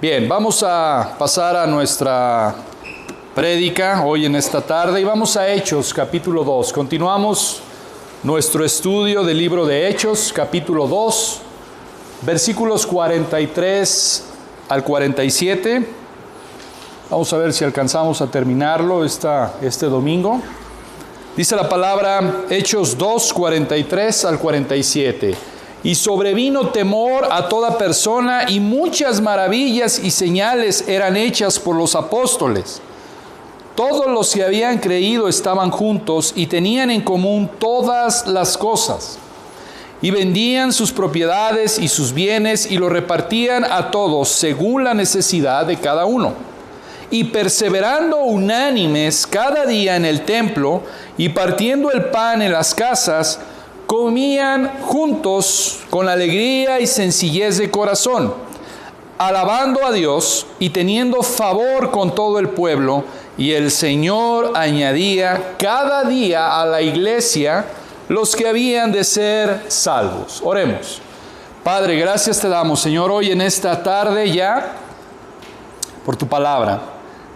Bien, vamos a pasar a nuestra prédica hoy en esta tarde y vamos a Hechos, capítulo 2. Continuamos nuestro estudio del libro de Hechos, capítulo 2, versículos 43 al 47. Vamos a ver si alcanzamos a terminarlo este domingo. Dice la palabra, Hechos 2, 43 al 47. Y sobrevino temor a toda persona, y muchas maravillas y señales eran hechas por los apóstoles. Todos los que habían creído estaban juntos y tenían en común todas las cosas. Y vendían sus propiedades y sus bienes y lo repartían a todos según la necesidad de cada uno. Y perseverando unánimes cada día en el templo y partiendo el pan en las casas, comían juntos con alegría y sencillez de corazón, alabando a Dios y teniendo favor con todo el pueblo, y el Señor añadía cada día a la iglesia los que habían de ser salvos. Oremos. Padre, gracias te damos, Señor, hoy en esta tarde ya por tu palabra.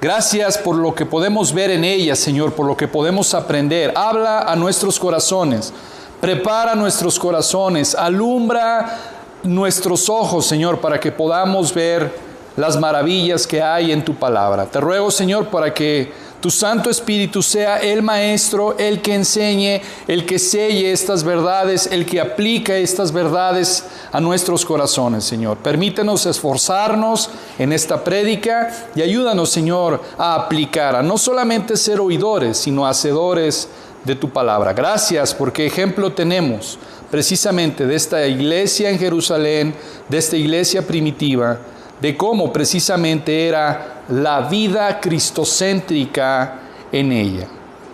Gracias por lo que podemos ver en ella, Señor, por lo que podemos aprender. Habla a nuestros corazones. Prepara nuestros corazones, alumbra nuestros ojos, Señor, para que podamos ver las maravillas que hay en tu palabra. Te ruego, Señor, para que tu Santo Espíritu sea el Maestro, el que enseñe, el que selle estas verdades, el que aplica estas verdades a nuestros corazones, Señor. Permítenos esforzarnos en esta prédica y ayúdanos, Señor, a aplicar, a no solamente ser oidores, sino hacedores de tu palabra. Gracias porque ejemplo tenemos precisamente de esta iglesia en Jerusalén, de esta iglesia primitiva, de cómo precisamente era la vida cristocéntrica en ella.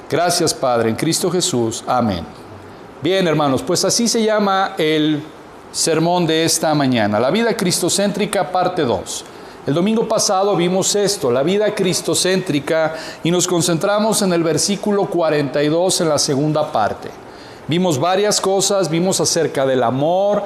Gracias, Padre, en Cristo Jesús. Amén. Bien, hermanos, pues así se llama el sermón de esta mañana, la vida cristocéntrica parte 2. El domingo pasado vimos esto, la vida cristocéntrica, y nos concentramos en el versículo 42 en la segunda parte. Vimos varias cosas, vimos acerca del amor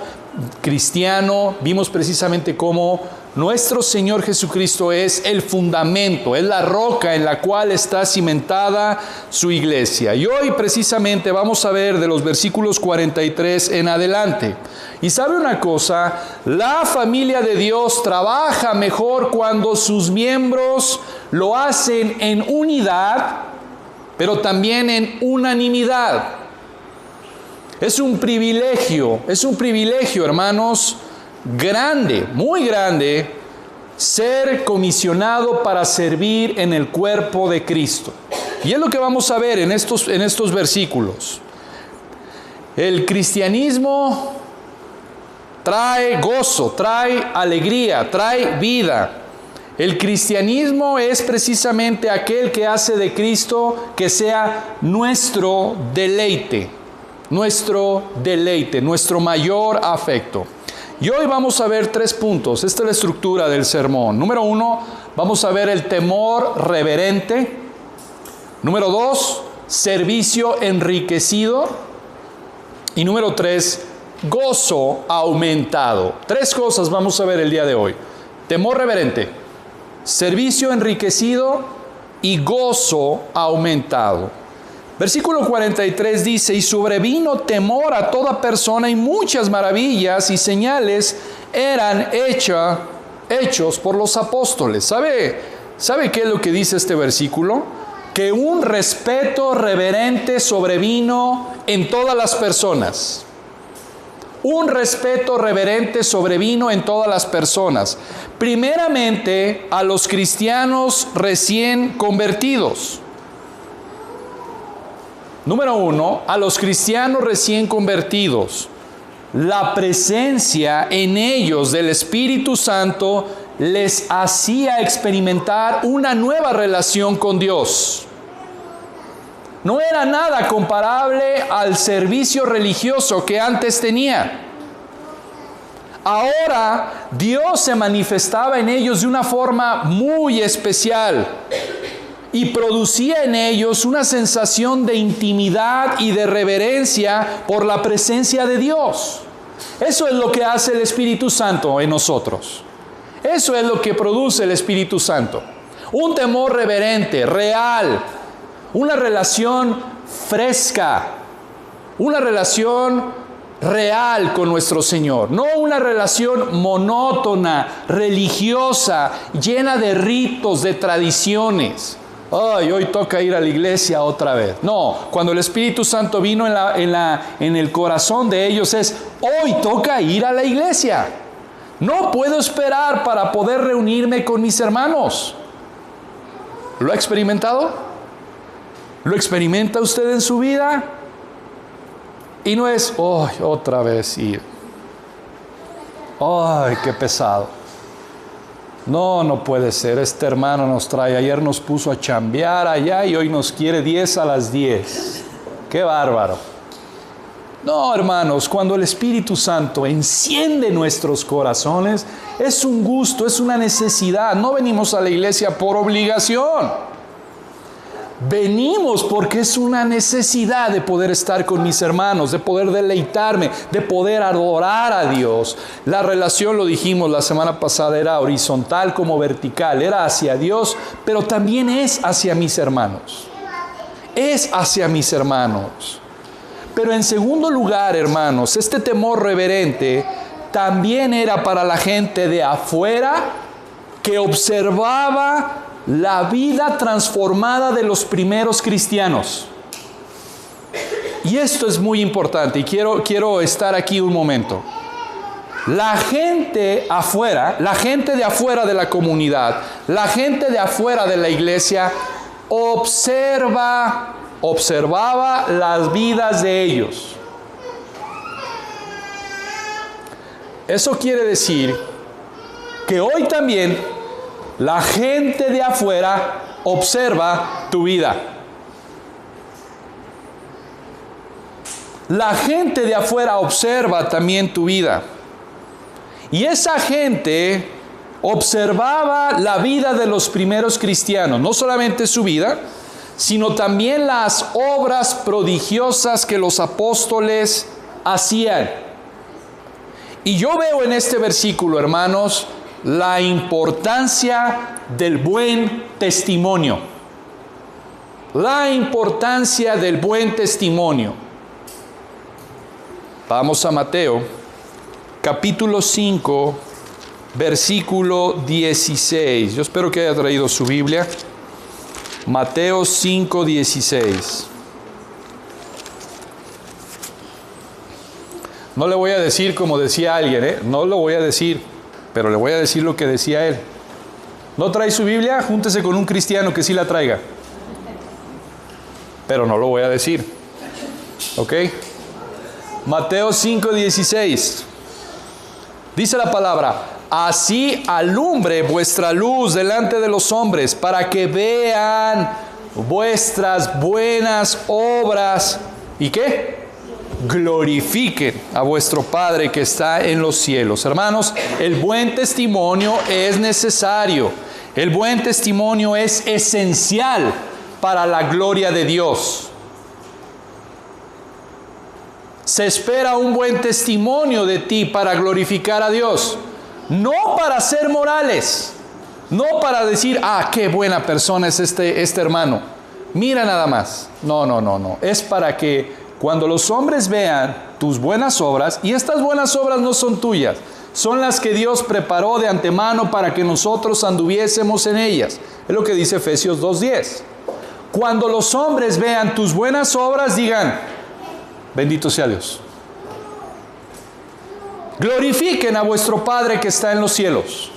cristiano, vimos precisamente cómo nuestro Señor Jesucristo es el fundamento, es la roca en la cual está cimentada su iglesia. Y hoy precisamente vamos a ver de los versículos 43 en adelante. Y sabe una cosa, la familia de Dios trabaja mejor cuando sus miembros lo hacen en unidad, pero también en unanimidad. Es un privilegio, hermanos, grande, muy grande, ser comisionado para servir en el cuerpo de Cristo. Y es lo que vamos a ver en estos versículos. El cristianismo trae gozo, trae alegría, trae vida. El cristianismo es precisamente aquel que hace de Cristo que sea nuestro deleite, nuestro mayor afecto. Y hoy vamos a ver 3 puntos. Esta es la estructura del sermón. Número 1, vamos a ver el temor reverente. Número 2, servicio enriquecido. Y número 3, gozo aumentado. 3 cosas vamos a ver el día de hoy. Temor reverente, servicio enriquecido y gozo aumentado. Versículo 43 dice, y sobrevino temor a toda persona, y muchas maravillas y señales eran hechos por los apóstoles. ¿Sabe qué es lo que dice este versículo? Que un respeto reverente sobrevino en todas las personas. Un respeto reverente sobrevino en todas las personas. Primeramente a los cristianos recién convertidos. Número 1, a los cristianos recién convertidos. La presencia en ellos del Espíritu Santo les hacía experimentar una nueva relación con Dios. No era nada comparable al servicio religioso que antes tenía. Ahora Dios se manifestaba en ellos de una forma muy especial y producía en ellos una sensación de intimidad y de reverencia por la presencia de Dios. Eso es lo que hace el Espíritu Santo en nosotros. Eso es lo que produce el Espíritu Santo. Un temor reverente, real, una relación fresca, una relación real con nuestro Señor, no una relación monótona, religiosa, llena de ritos, de tradiciones. Ay, hoy toca ir a la iglesia otra vez. No, cuando el Espíritu Santo vino en el corazón de ellos es, hoy toca ir a la iglesia. No puedo esperar para poder reunirme con mis hermanos. ¿Lo ha experimentado? ¿Lo experimenta usted en su vida? Y no es, ¡ay, otra vez ir! ¡Ay, qué pesado! No, no puede ser. Este hermano nos trae. Ayer nos puso a chambear allá y hoy nos quiere 10 a las 10. ¡Qué bárbaro! No, hermanos, cuando el Espíritu Santo enciende nuestros corazones, es un gusto, es una necesidad. No venimos a la iglesia por obligación. Venimos porque es una necesidad de poder estar con mis hermanos, de poder deleitarme, de poder adorar a Dios. La relación, lo dijimos la semana pasada, era horizontal como vertical, era hacia Dios, pero también es hacia mis hermanos. Es hacia mis hermanos. Pero en segundo lugar, hermanos, este temor reverente también era para la gente de afuera que observaba la vida transformada de los primeros cristianos. Y esto es muy importante y quiero estar aquí un momento. La gente afuera, la gente de afuera de la comunidad, la gente de afuera de la iglesia observaba las vidas de ellos. Eso quiere decir que hoy también la gente de afuera observa tu vida. La gente de afuera observa también tu vida. Y esa gente observaba la vida de los primeros cristianos, no solamente su vida, sino también las obras prodigiosas que los apóstoles hacían. Y yo veo en este versículo, hermanos, la importancia del buen testimonio. La importancia del buen testimonio. Vamos a Mateo, capítulo 5, versículo 16. Yo espero que haya traído su Biblia. Mateo 5, 16. No le voy a decir como decía alguien, no lo voy a decir, pero le voy a decir lo que decía él. ¿No trae su Biblia? Júntese con un cristiano que sí la traiga. Pero no lo voy a decir. ¿Ok? Mateo 5, 16. Dice la palabra: así alumbre vuestra luz delante de los hombres, para que vean vuestras buenas obras. ¿Y qué? Glorifiquen a vuestro Padre que está en los cielos. Hermanos, el buen testimonio es necesario. El buen testimonio es esencial para la gloria de Dios. Se espera un buen testimonio de ti para glorificar a Dios. No para ser morales. No para decir, qué buena persona es este hermano. Mira nada más. No. Es para que cuando los hombres vean tus buenas obras, y estas buenas obras no son tuyas, son las que Dios preparó de antemano para que nosotros anduviésemos en ellas. Es lo que dice Efesios 2:10. Cuando los hombres vean tus buenas obras, digan, bendito sea Dios. Glorifiquen a vuestro Padre que está en los cielos.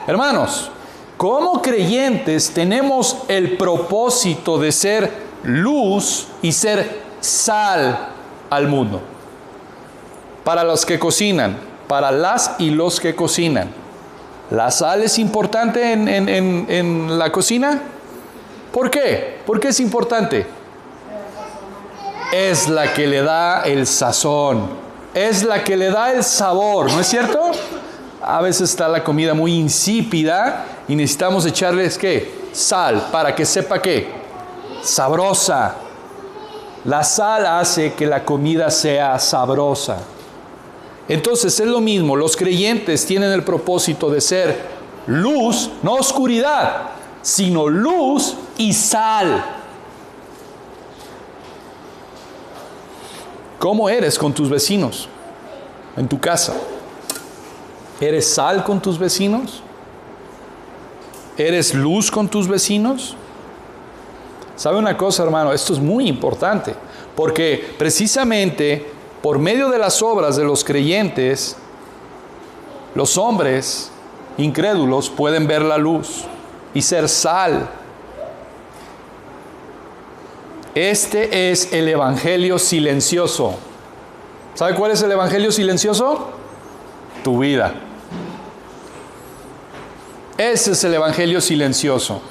Hermanos, como creyentes tenemos el propósito de ser luz y ser sal al mundo. Para los que cocinan, para las y los que cocinan. ¿La sal es importante en la cocina? ¿Por qué? ¿Por qué es importante? Es la que le da el sazón, es la que le da el sabor, ¿no es cierto? A veces está la comida muy insípida y necesitamos echarles, ¿qué? Sal, para que sepa, ¿qué? Sabrosa. La sal hace que la comida sea sabrosa. Entonces es lo mismo, los creyentes tienen el propósito de ser luz, no oscuridad, sino luz y sal. ¿Cómo eres con tus vecinos en tu casa? ¿Eres sal con tus vecinos? ¿Eres luz con tus vecinos? ¿Sabe una cosa, hermano? Esto es muy importante, porque precisamente por medio de las obras de los creyentes, los hombres incrédulos pueden ver la luz y ser sal. Este es el evangelio silencioso. ¿Sabe cuál es el evangelio silencioso? Tu vida. Ese es el evangelio silencioso.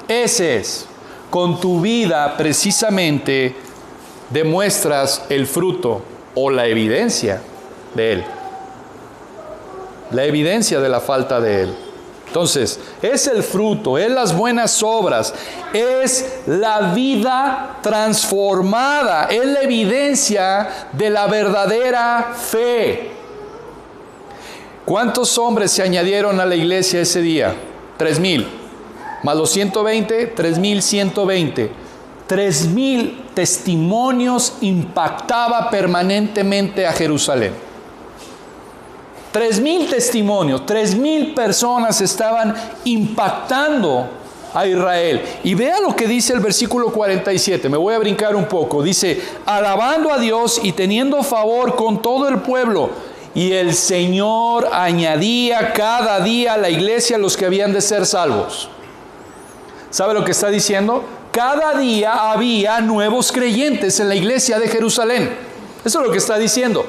Ese es. Con tu vida precisamente demuestras el fruto o la evidencia de Él. La evidencia de la falta de Él. Entonces, es el fruto, es las buenas obras, es la vida transformada, es la evidencia de la verdadera fe. ¿Cuántos hombres se añadieron a la iglesia ese día? 3,000. Más los 120, 3,120. 3,000 testimonios impactaba permanentemente a Jerusalén. 3,000 testimonios, 3,000 personas estaban impactando a Israel. Y vea lo que dice el versículo 47, me voy a brincar un poco. Dice, alabando a Dios y teniendo favor con todo el pueblo. Y el Señor añadía cada día a la iglesia los que habían de ser salvos. ¿Sabe lo que está diciendo? Cada día había nuevos creyentes en la iglesia de Jerusalén. Eso es lo que está diciendo.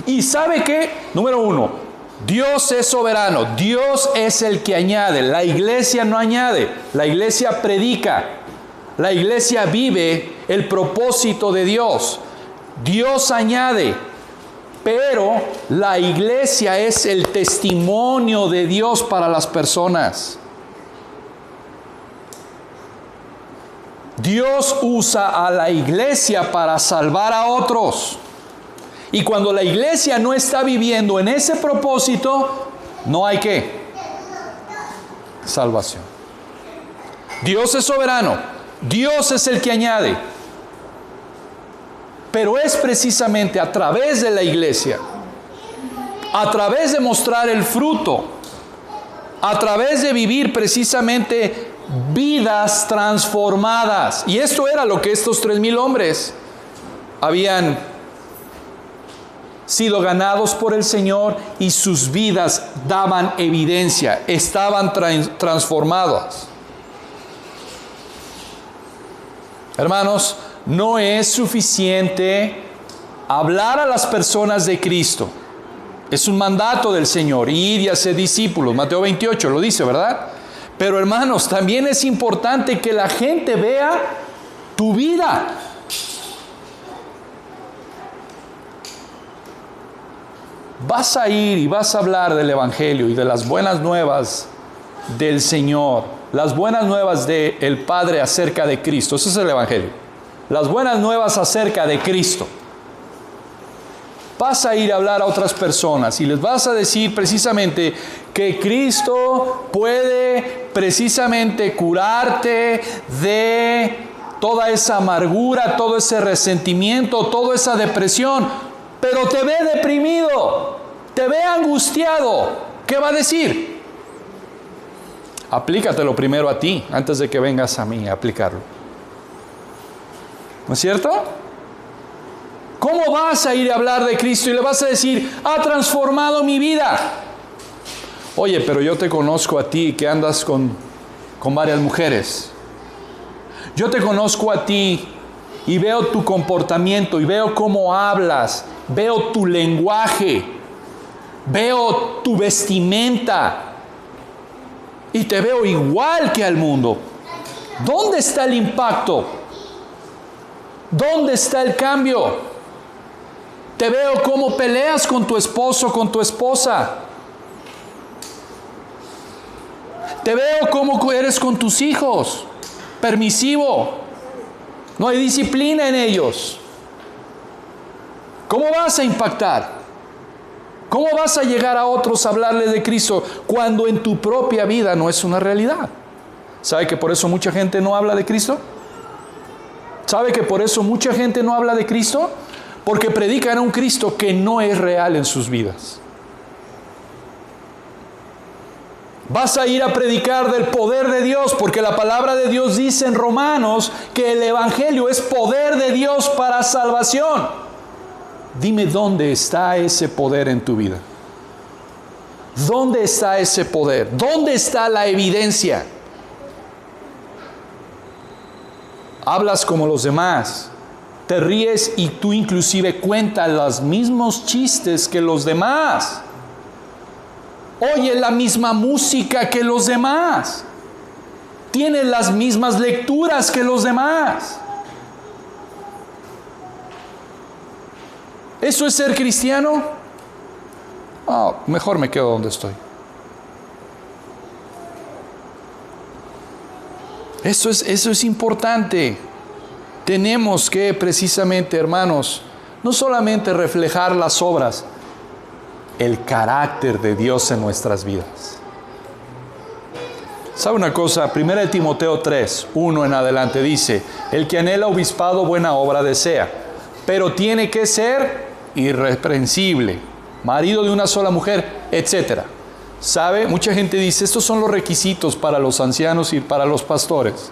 ¿Y sabe qué? Número 1. Dios es soberano, Dios es el que añade, la iglesia no añade, la iglesia predica, la iglesia vive el propósito de Dios, Dios añade, pero la iglesia es el testimonio de Dios para las personas. Dios usa a la iglesia para salvar a otros. Y cuando la iglesia no está viviendo en ese propósito, no hay ¿qué? Salvación. Dios es soberano. Dios es el que añade. Pero es precisamente a través de la iglesia, a través de mostrar el fruto, a través de vivir precisamente vidas transformadas. Y esto era lo que estos 3,000 hombres habían sido ganados por el Señor y sus vidas daban evidencia, estaban transformadas. Hermanos, no es suficiente hablar a las personas de Cristo. Es un mandato del Señor, id y haced discípulos. Mateo 28 lo dice, ¿verdad? Pero hermanos, también es importante que la gente vea tu vida. Vas a ir y vas a hablar del Evangelio y de las buenas nuevas del Señor, las buenas nuevas del Padre acerca de Cristo. Ese es el Evangelio. Las buenas nuevas acerca de Cristo. Vas a ir a hablar a otras personas y les vas a decir precisamente que Cristo puede precisamente curarte de toda esa amargura, todo ese resentimiento, toda esa depresión. Pero te ve deprimido, te ve angustiado. ¿Qué va a decir? Aplícatelo primero a ti, antes de que vengas a mí a aplicarlo. ¿No es cierto? ¿Cómo vas a ir a hablar de Cristo y le vas a decir, ha transformado mi vida? Oye, pero yo te conozco a ti que andas con varias mujeres. Yo te conozco a ti y veo tu comportamiento y veo cómo hablas. Veo tu lenguaje, veo tu vestimenta y te veo igual que al mundo. ¿Dónde está el impacto? ¿Dónde está el cambio? Te veo cómo peleas con tu esposo, con tu esposa. Te veo cómo eres con tus hijos, permisivo. No hay disciplina en ellos. ¿Cómo vas a impactar? ¿Cómo vas a llegar a otros a hablarles de Cristo cuando en tu propia vida no es una realidad? ¿Sabe que por eso mucha gente no habla de Cristo? ¿Sabe que por eso mucha gente no habla de Cristo? Porque predican a un Cristo que no es real en sus vidas. Vas a ir a predicar del poder de Dios, porque la palabra de Dios dice en Romanos que el Evangelio es poder de Dios para salvación. Dime dónde está ese poder en tu vida. ¿Dónde está ese poder? ¿Dónde está la evidencia? Hablas como los demás, te ríes y tú inclusive cuentas los mismos chistes que los demás. Oyes la misma música que los demás. Tienes las mismas lecturas que los demás. ¿Eso es ser cristiano? Oh, mejor me quedo donde estoy. Eso es importante. Tenemos que precisamente, hermanos, no solamente reflejar las obras, el carácter de Dios en nuestras vidas. ¿Sabe una cosa? 1 Timoteo 3, 1 en adelante dice: el que anhela obispado buena obra desea, pero tiene que ser irreprensible, marido de una sola mujer, etc. ¿Sabe? Mucha gente dice, estos son los requisitos para los ancianos y para los pastores.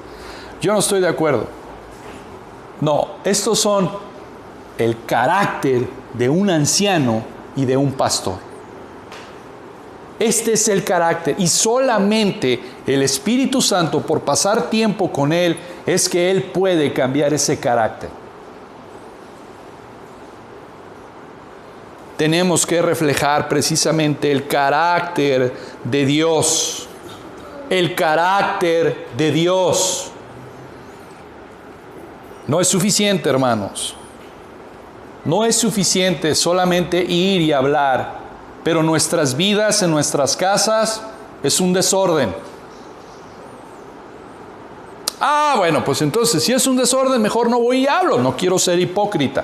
Yo no estoy de acuerdo. No, estos son el carácter de un anciano y de un pastor. Este es el carácter, y solamente el Espíritu Santo, por pasar tiempo con Él, es que Él puede cambiar ese carácter. Tenemos que reflejar precisamente el carácter de Dios. El carácter de Dios. No es suficiente, hermanos. No es suficiente solamente ir y hablar, pero nuestras vidas, en nuestras casas, es un desorden. Ah, bueno, pues entonces, si es un desorden, mejor no voy y hablo. No quiero ser hipócrita.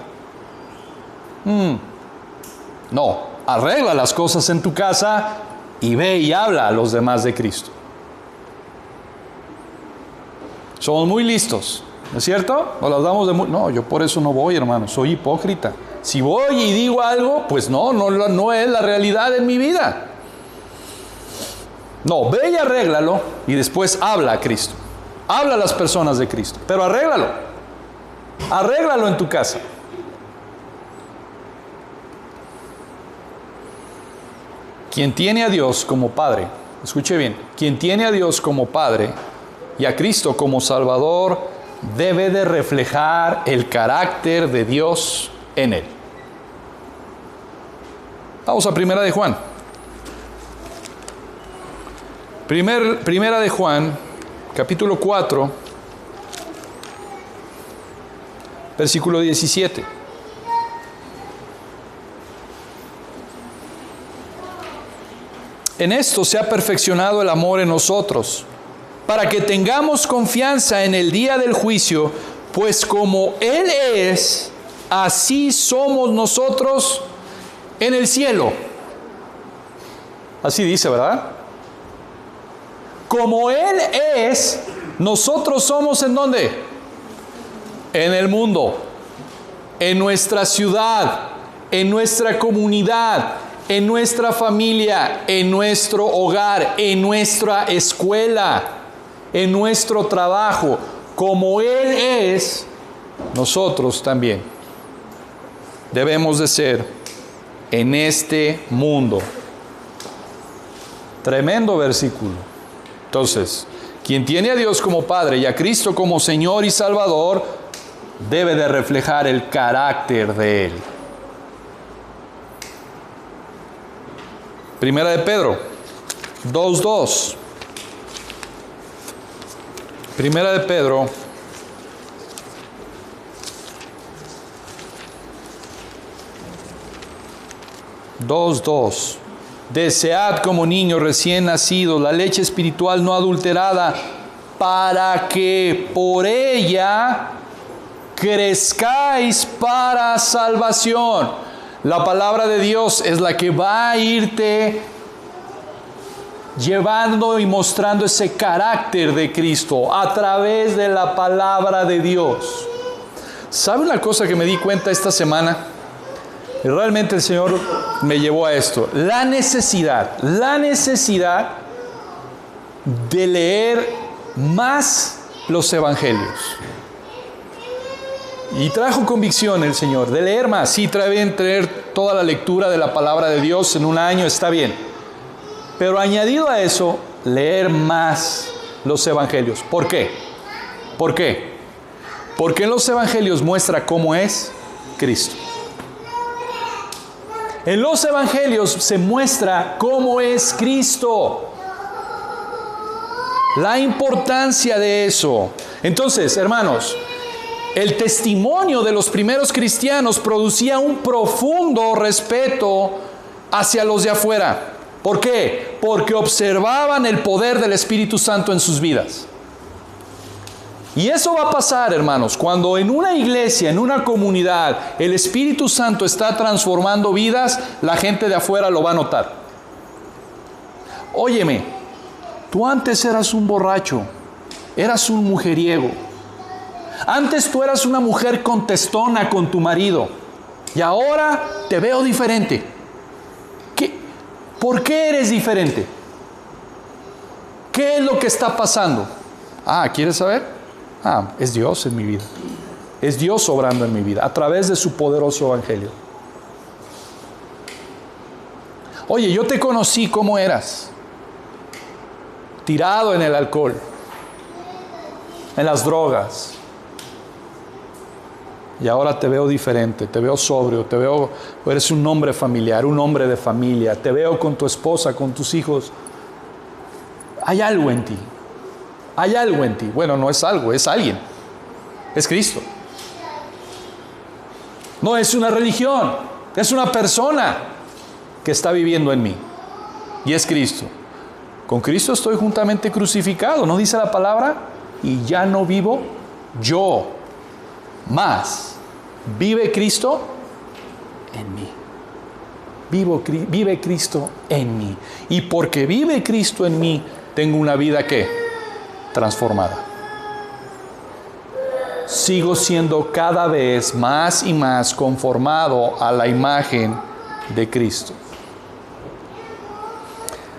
No, arregla las cosas en tu casa y ve y habla a los demás de Cristo. Somos muy listos, ¿no es cierto? Nos las damos de muy... No, yo por eso no voy, hermano, soy hipócrita. Si voy y digo algo, pues no es la realidad en mi vida. No, ve y arréglalo y después habla a Cristo. Habla a las personas de Cristo, pero arréglalo. Arréglalo en tu casa. Quien tiene a Dios como Padre, escuche bien, quien tiene a Dios como Padre y a Cristo como Salvador, debe de reflejar el carácter de Dios en él. Vamos a Primera de Juan. Primera de Juan, capítulo 4, versículo 17. En esto se ha perfeccionado el amor en nosotros, para que tengamos confianza en el día del juicio, pues como Él es, así somos nosotros en el cielo. Así dice, ¿verdad? Como Él es, nosotros somos ¿en dónde? En el mundo, en nuestra ciudad, en nuestra comunidad, en nuestra familia, en nuestro hogar, en nuestra escuela, en nuestro trabajo. Como Él es, nosotros también debemos de ser en este mundo. Tremendo versículo. Entonces, quien tiene a Dios como Padre y a Cristo como Señor y Salvador, debe de reflejar el carácter de Él. Primera de Pedro 2:2. Primera de Pedro 2:2. Desead como niños recién nacidos la leche espiritual no adulterada, para que por ella crezcáis para salvación. La palabra de Dios es la que va a irte llevando y mostrando ese carácter de Cristo a través de la palabra de Dios. ¿Sabe una cosa que me di cuenta esta semana? Y realmente el Señor me llevó a esto. La necesidad de leer más los evangelios. Y trajo convicción el Señor de leer más. Sí, traer toda la lectura de la palabra de Dios en un año, está bien. Pero añadido a eso, leer más los evangelios. ¿Por qué? ¿Por qué? Porque en los evangelios muestra cómo es Cristo. En los evangelios se muestra cómo es Cristo. La importancia de eso. Entonces, hermanos, el testimonio de los primeros cristianos producía un profundo respeto hacia los de afuera. ¿Por qué? Porque observaban el poder del Espíritu Santo en sus vidas. Y eso va a pasar, hermanos, cuando en una iglesia, en una comunidad, el Espíritu Santo está transformando vidas, la gente de afuera lo va a notar. Óyeme, tú antes eras un borracho, eras un mujeriego. Antes tú eras una mujer contestona con tu marido y ahora te veo diferente. ¿Por qué eres diferente? ¿Qué es lo que está pasando? ¿Quieres saber? Es Dios en mi vida. Es Dios obrando en mi vida a través de su poderoso evangelio. Oye, yo te conocí como eras. Tirado en el alcohol, en las drogas. Y ahora te veo diferente, te veo sobrio, te veo, eres un hombre familiar, un hombre de familia. Te veo con tu esposa, con tus hijos. Hay algo en ti. Hay algo en ti. Bueno, no es algo, es alguien. Es Cristo. No es una religión, es una persona que está viviendo en mí. Y es Cristo. Con Cristo estoy juntamente crucificado. ¿No dice la palabra? Y ya no vivo yo, más vive Cristo en mí. Vive Cristo en mí. Y porque vive Cristo en mí, tengo una vida ¿qué? Transformada. Sigo siendo cada vez más y más conformado a la imagen de Cristo.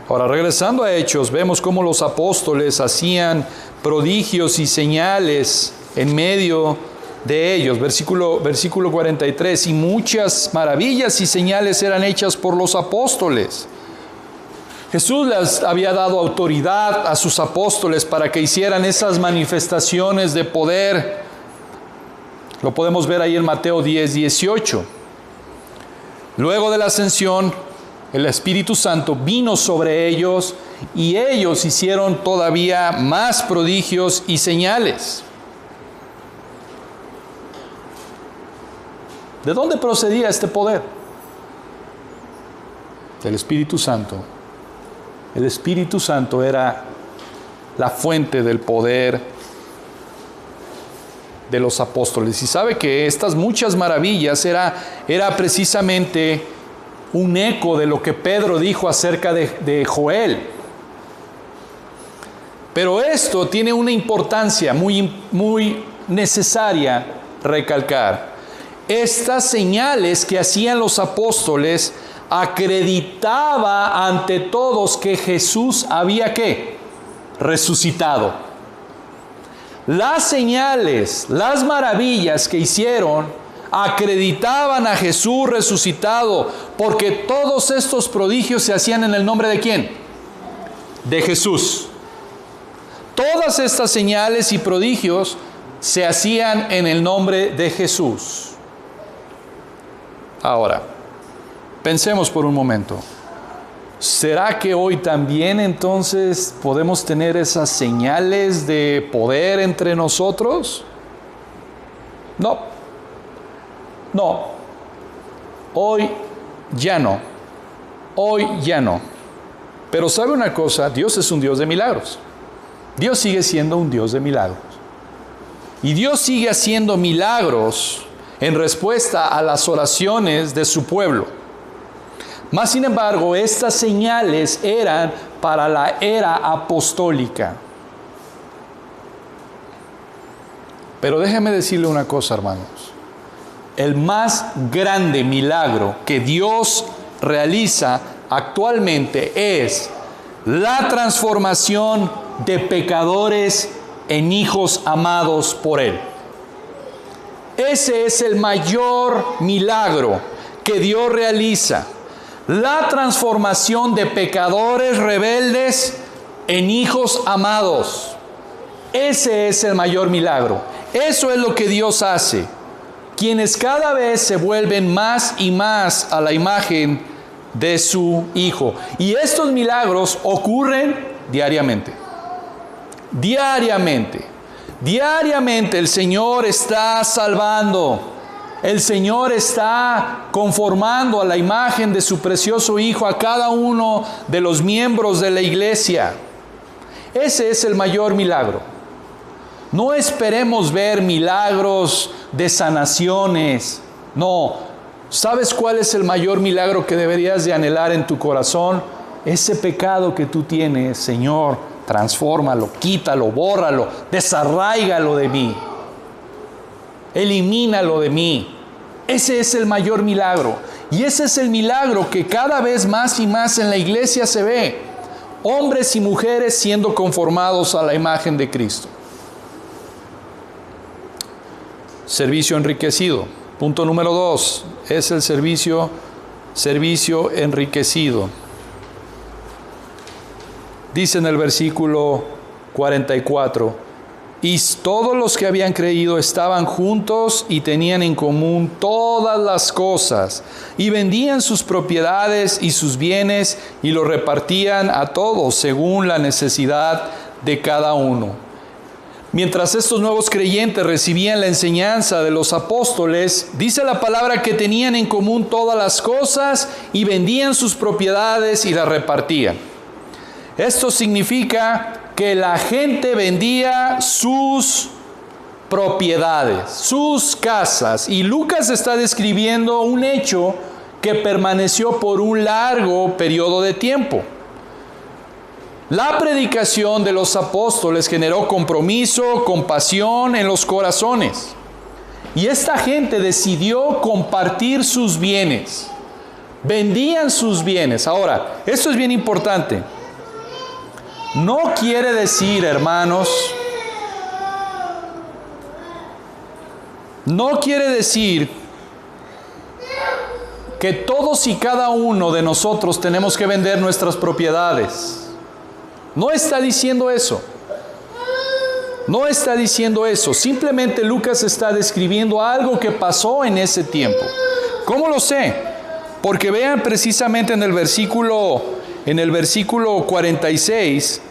Ahora, regresando a Hechos, vemos cómo los apóstoles hacían prodigios y señales en medio de ellos. Versículo 43, y muchas maravillas y señales eran hechas por los apóstoles. Jesús les había dado autoridad a sus apóstoles para que hicieran esas manifestaciones de poder. Lo podemos ver ahí en Mateo 10, 18. Luego de la ascensión, el Espíritu Santo vino sobre ellos y ellos hicieron todavía más prodigios y señales. ¿De dónde procedía este poder? Del Espíritu Santo. El Espíritu Santo era la fuente del poder de los apóstoles. Y sabe que estas muchas maravillas era precisamente un eco de lo que Pedro dijo acerca de Joel. Pero esto tiene una importancia muy necesaria recalcar. Estas señales que hacían los apóstoles acreditaba ante todos que Jesús había ¿qué? Resucitado. Las señales, las maravillas que hicieron acreditaban a Jesús resucitado, porque todos estos prodigios se hacían en el nombre ¿de quién? De Jesús. Todas estas señales y prodigios se hacían en el nombre de Jesús. Ahora, pensemos por un momento. ¿Será que hoy también entonces podemos tener esas señales de poder entre nosotros? No. Hoy ya no. Pero ¿sabe una cosa? Dios es un Dios de milagros. Dios sigue siendo un Dios de milagros. Y Dios sigue haciendo milagros en respuesta a las oraciones de su pueblo. Mas, sin embargo, estas señales eran para la era apostólica. Pero déjeme decirle una cosa, hermanos. El más grande milagro que Dios realiza actualmente es la transformación de pecadores en hijos amados por Él. Ese es el mayor milagro que Dios realiza. La transformación de pecadores rebeldes en hijos amados. Ese es el mayor milagro. Eso es lo que Dios hace. Quienes cada vez se vuelven más y más a la imagen de su Hijo. Y estos milagros ocurren diariamente. Diariamente. Diariamente el Señor está salvando. El Señor está conformando a la imagen de su precioso Hijo a cada uno de los miembros de la iglesia. Ese es el mayor milagro. No esperemos ver milagros de sanaciones. No. ¿Sabes cuál es el mayor milagro que deberías de anhelar en tu corazón? Ese pecado que tú tienes, Señor, transfórmalo, quítalo, bórralo, desarráigalo de mí. Elimínalo de mí. Ese es el mayor milagro. Y ese es el milagro que cada vez más y más en la iglesia se ve. Hombres y mujeres siendo conformados a la imagen de Cristo. Servicio enriquecido. Punto número 2. Es el servicio enriquecido. Dice en el versículo 44. Y todos los que habían creído estaban juntos y tenían en común todas las cosas. Y vendían sus propiedades y sus bienes y los repartían a todos según la necesidad de cada uno. Mientras estos nuevos creyentes recibían la enseñanza de los apóstoles, dice la palabra que tenían en común todas las cosas y vendían sus propiedades y las repartían. Esto significa que la gente vendía sus propiedades, sus casas. Y Lucas está describiendo un hecho que permaneció por un largo periodo de tiempo. La predicación de los apóstoles generó compromiso, compasión en los corazones. Y esta gente decidió compartir sus bienes. Vendían sus bienes. Ahora, esto es bien importante. No quiere decir, hermanos, no quiere decir que todos y cada uno de nosotros tenemos que vender nuestras propiedades. No está diciendo eso. No está diciendo eso. Simplemente Lucas está describiendo algo que pasó en ese tiempo. ¿Cómo lo sé? Porque vean precisamente en el versículo 46,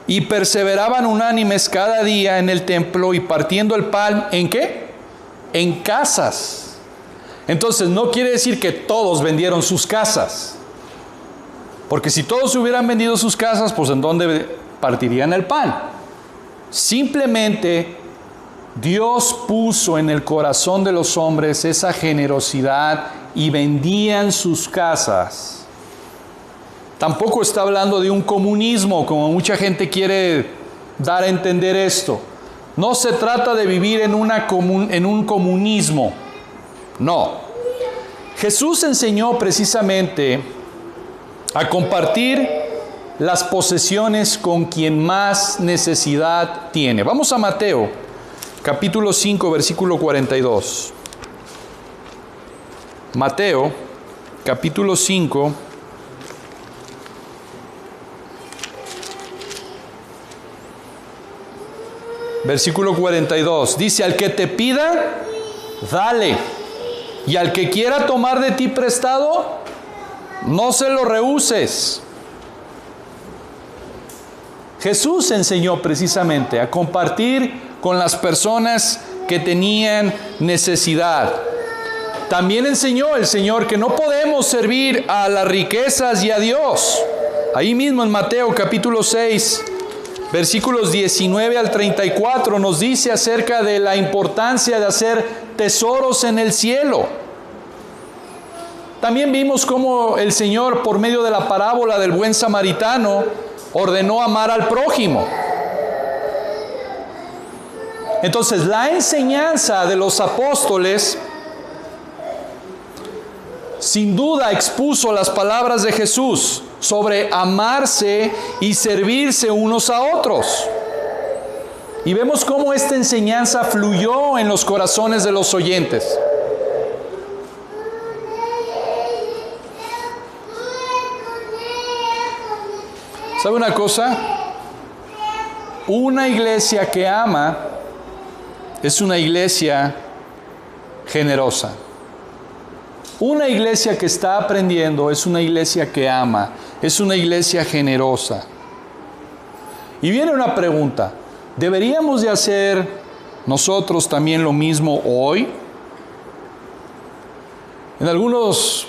y perseveraban unánimes cada día en el templo y partiendo el pan, ¿en qué? En casas. Entonces no quiere decir que todos vendieron sus casas. Porque si todos hubieran vendido sus casas, pues ¿en dónde partirían el pan? Simplemente Dios puso en el corazón de los hombres esa generosidad y vendían sus casas. Tampoco está hablando de un comunismo, como mucha gente quiere dar a entender esto. No se trata de vivir en un comunismo. No. Jesús enseñó precisamente a compartir las posesiones con quien más necesidad tiene. Vamos a Mateo, capítulo 5, versículo 42. Mateo, capítulo 5, versículo 42. Dice, al que te pida, dale. Y al que quiera tomar de ti prestado, no se lo rehuses. Jesús enseñó precisamente a compartir con las personas que tenían necesidad. También enseñó el Señor que no podemos servir a las riquezas y a Dios. Ahí mismo en Mateo capítulo 6, Versículos 19 al 34 nos dice acerca de la importancia de hacer tesoros en el cielo. También vimos cómo el Señor, por medio de la parábola del buen samaritano, ordenó amar al prójimo. Entonces, la enseñanza de los apóstoles sin duda expuso las palabras de Jesús sobre amarse y servirse unos a otros. Y vemos cómo esta enseñanza fluyó en los corazones de los oyentes. ¿Sabe una cosa? Una iglesia que ama es una iglesia generosa. Una iglesia que está aprendiendo es una iglesia que ama, es una iglesia generosa. Y viene una pregunta, ¿deberíamos de hacer nosotros también lo mismo hoy? En algunas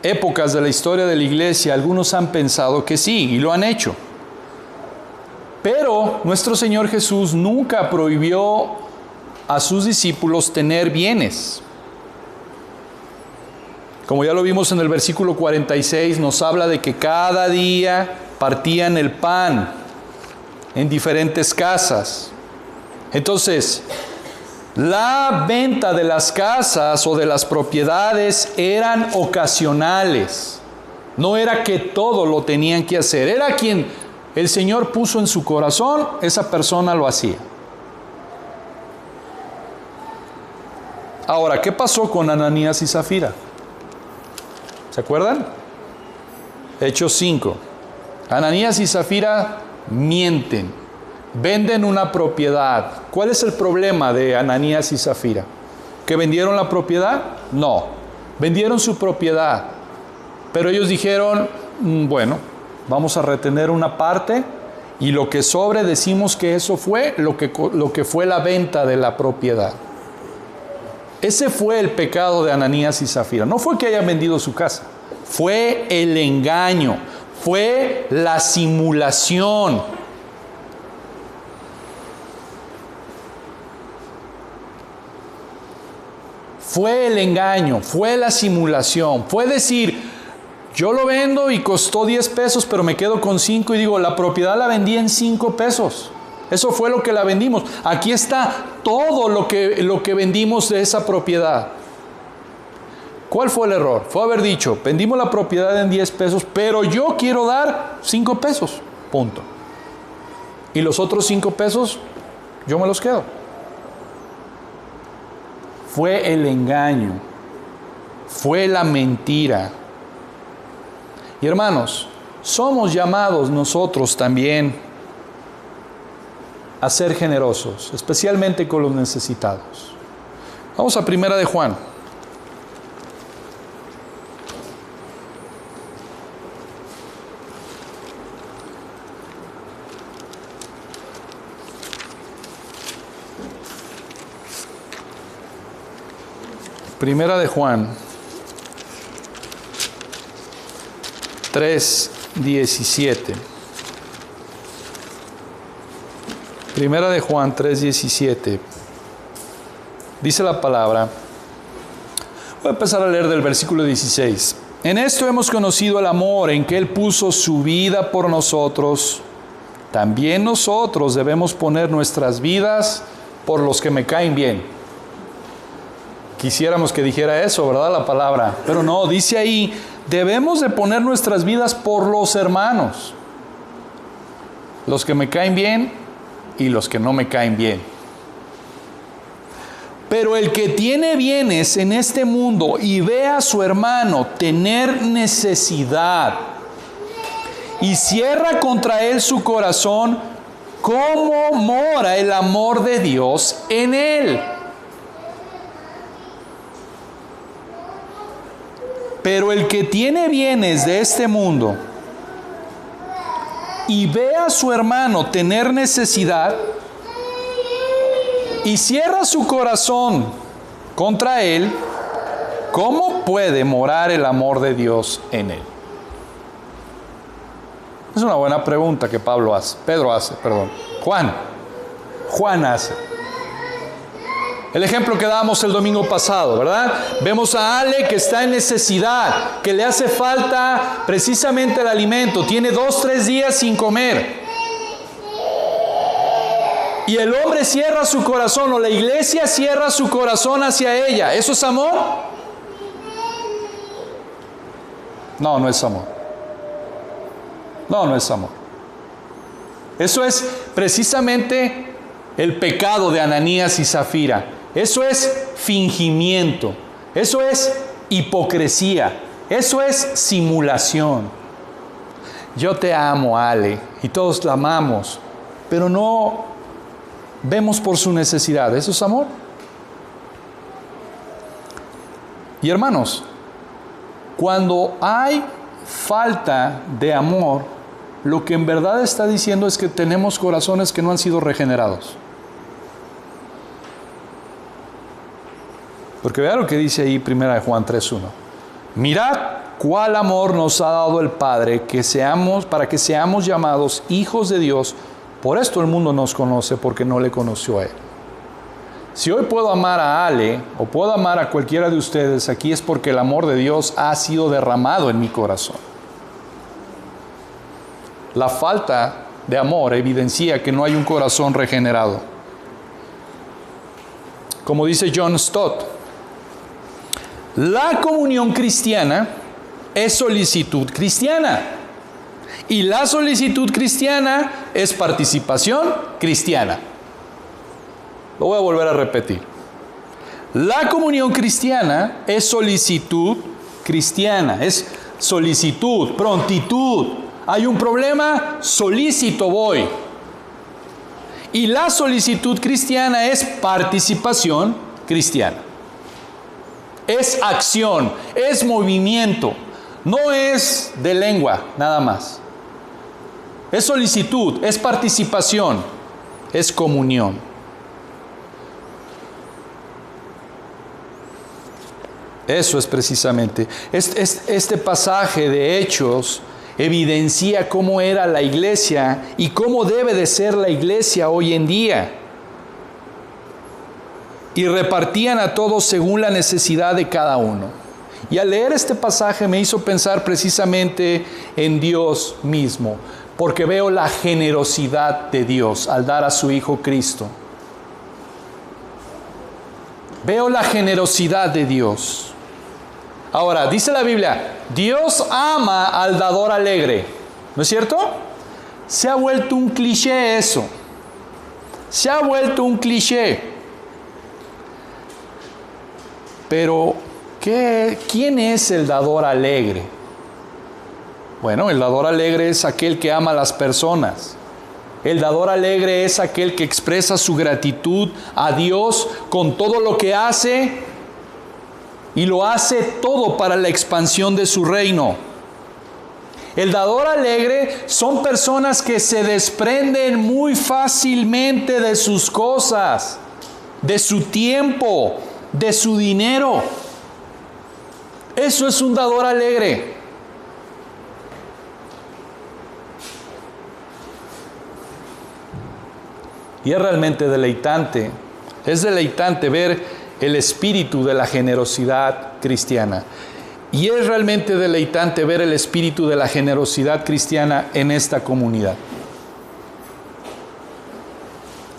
épocas de la historia de la iglesia, algunos han pensado que sí, y lo han hecho. Pero nuestro Señor Jesús nunca prohibió a sus discípulos tener bienes. Como ya lo vimos en el versículo 46, nos habla de que cada día partían el pan en diferentes casas. Entonces, la venta de las casas o de las propiedades eran ocasionales. No era que todo lo tenían que hacer. Era quien el Señor puso en su corazón, esa persona lo hacía. Ahora, ¿qué pasó con Ananías y Zafira? ¿Se acuerdan? Hechos 5. Ananías y Zafira mienten, venden una propiedad. ¿Cuál es el problema de Ananías y Zafira? ¿Que vendieron la propiedad? No, vendieron su propiedad. Pero ellos dijeron, bueno, vamos a retener una parte y lo que sobre decimos que eso fue lo que fue la venta de la propiedad. Ese fue el pecado de Ananías y Zafira. No fue que hayan vendido su casa, fue el engaño, fue la simulación. Fue el engaño, fue la simulación, fue decir, yo lo vendo y costó 10 pesos, pero me quedo con 5 y digo, la propiedad la vendí en 5 pesos. Eso fue lo que la vendimos. Aquí está todo lo que vendimos de esa propiedad. ¿Cuál fue el error? Fue haber dicho, vendimos la propiedad en 10 pesos, pero yo quiero dar 5 pesos. Punto. Y los otros 5 pesos, yo me los quedo. Fue el engaño. Fue la mentira. Y hermanos, somos llamados nosotros también a ser generosos, especialmente con los necesitados. Vamos a Primera de Juan. Primera de Juan 3:17. Primera de Juan 3:17. Dice la palabra. Voy a empezar a leer del versículo 16. En esto hemos conocido el amor, en que Él puso su vida por nosotros. También nosotros debemos poner nuestras vidas por los que me caen bien. Quisiéramos que dijera eso, ¿verdad? La palabra. Pero no, dice ahí, debemos de poner nuestras vidas por los hermanos. Los que me caen bien y los que no me caen bien. Pero el que tiene bienes en este mundo y ve a su hermano tener necesidad y cierra contra él su corazón, ¿cómo mora el amor de Dios en él? Pero el que tiene bienes de este mundo y ve a su hermano tener necesidad y cierra su corazón contra él, ¿cómo puede morar el amor de Dios en él? Es una buena pregunta que Pedro hace, Juan hace. El ejemplo que dábamos el domingo pasado, ¿verdad? Vemos a Ale que está en necesidad, que le hace falta precisamente el alimento. Tiene 2-3 días sin comer. Y el hombre cierra su corazón, o la iglesia cierra su corazón hacia ella. ¿Eso es amor? No, no es amor. No es amor. Eso es precisamente el pecado de Ananías y Zafira. Eso es fingimiento. Eso es hipocresía. Eso es simulación. Yo te amo, Ale, y todos la amamos, pero no vemos por su necesidad. ¿Eso es amor? Y hermanos, cuando hay falta de amor, lo que en verdad está diciendo es que tenemos corazones que no han sido regenerados. Porque vea lo que dice ahí 1 Juan 3:1. Mirad cuál amor nos ha dado el Padre para que seamos llamados hijos de Dios. Por esto el mundo nos conoce, porque no le conoció a Él. Si hoy puedo amar a Ale o puedo amar a cualquiera de ustedes aquí, es porque el amor de Dios ha sido derramado en mi corazón. La falta de amor evidencia que no hay un corazón regenerado. Como dice John Stott, la comunión cristiana es solicitud cristiana. Y la solicitud cristiana es participación cristiana. Lo voy a volver a repetir. La comunión cristiana es solicitud cristiana. Es solicitud, prontitud. Hay un problema, solícito voy. Y la solicitud cristiana es participación cristiana. Es acción, es movimiento. No es de lengua, nada más. Es solicitud, es participación, es comunión. Eso es precisamente. Este pasaje de Hechos evidencia cómo era la iglesia y cómo debe de ser la iglesia hoy en día. Y repartían a todos según la necesidad de cada uno. Y al leer este pasaje me hizo pensar precisamente en Dios mismo, porque veo la generosidad de Dios al dar a su Hijo Cristo. Veo la generosidad de Dios. Ahora, dice la Biblia, Dios ama al dador alegre. ¿No es cierto? Se ha vuelto un cliché eso. Se ha vuelto un cliché. Pero, ¿quién es el dador alegre? Bueno, el dador alegre es aquel que ama a las personas. El dador alegre es aquel que expresa su gratitud a Dios con todo lo que hace, y lo hace todo para la expansión de su reino. El dador alegre son personas que se desprenden muy fácilmente de sus cosas, de su tiempo, de su dinero. Eso es un dador alegre. Y es realmente deleitante. Es deleitante ver el espíritu de la generosidad cristiana. Y es realmente deleitante ver el espíritu de la generosidad cristiana en esta comunidad.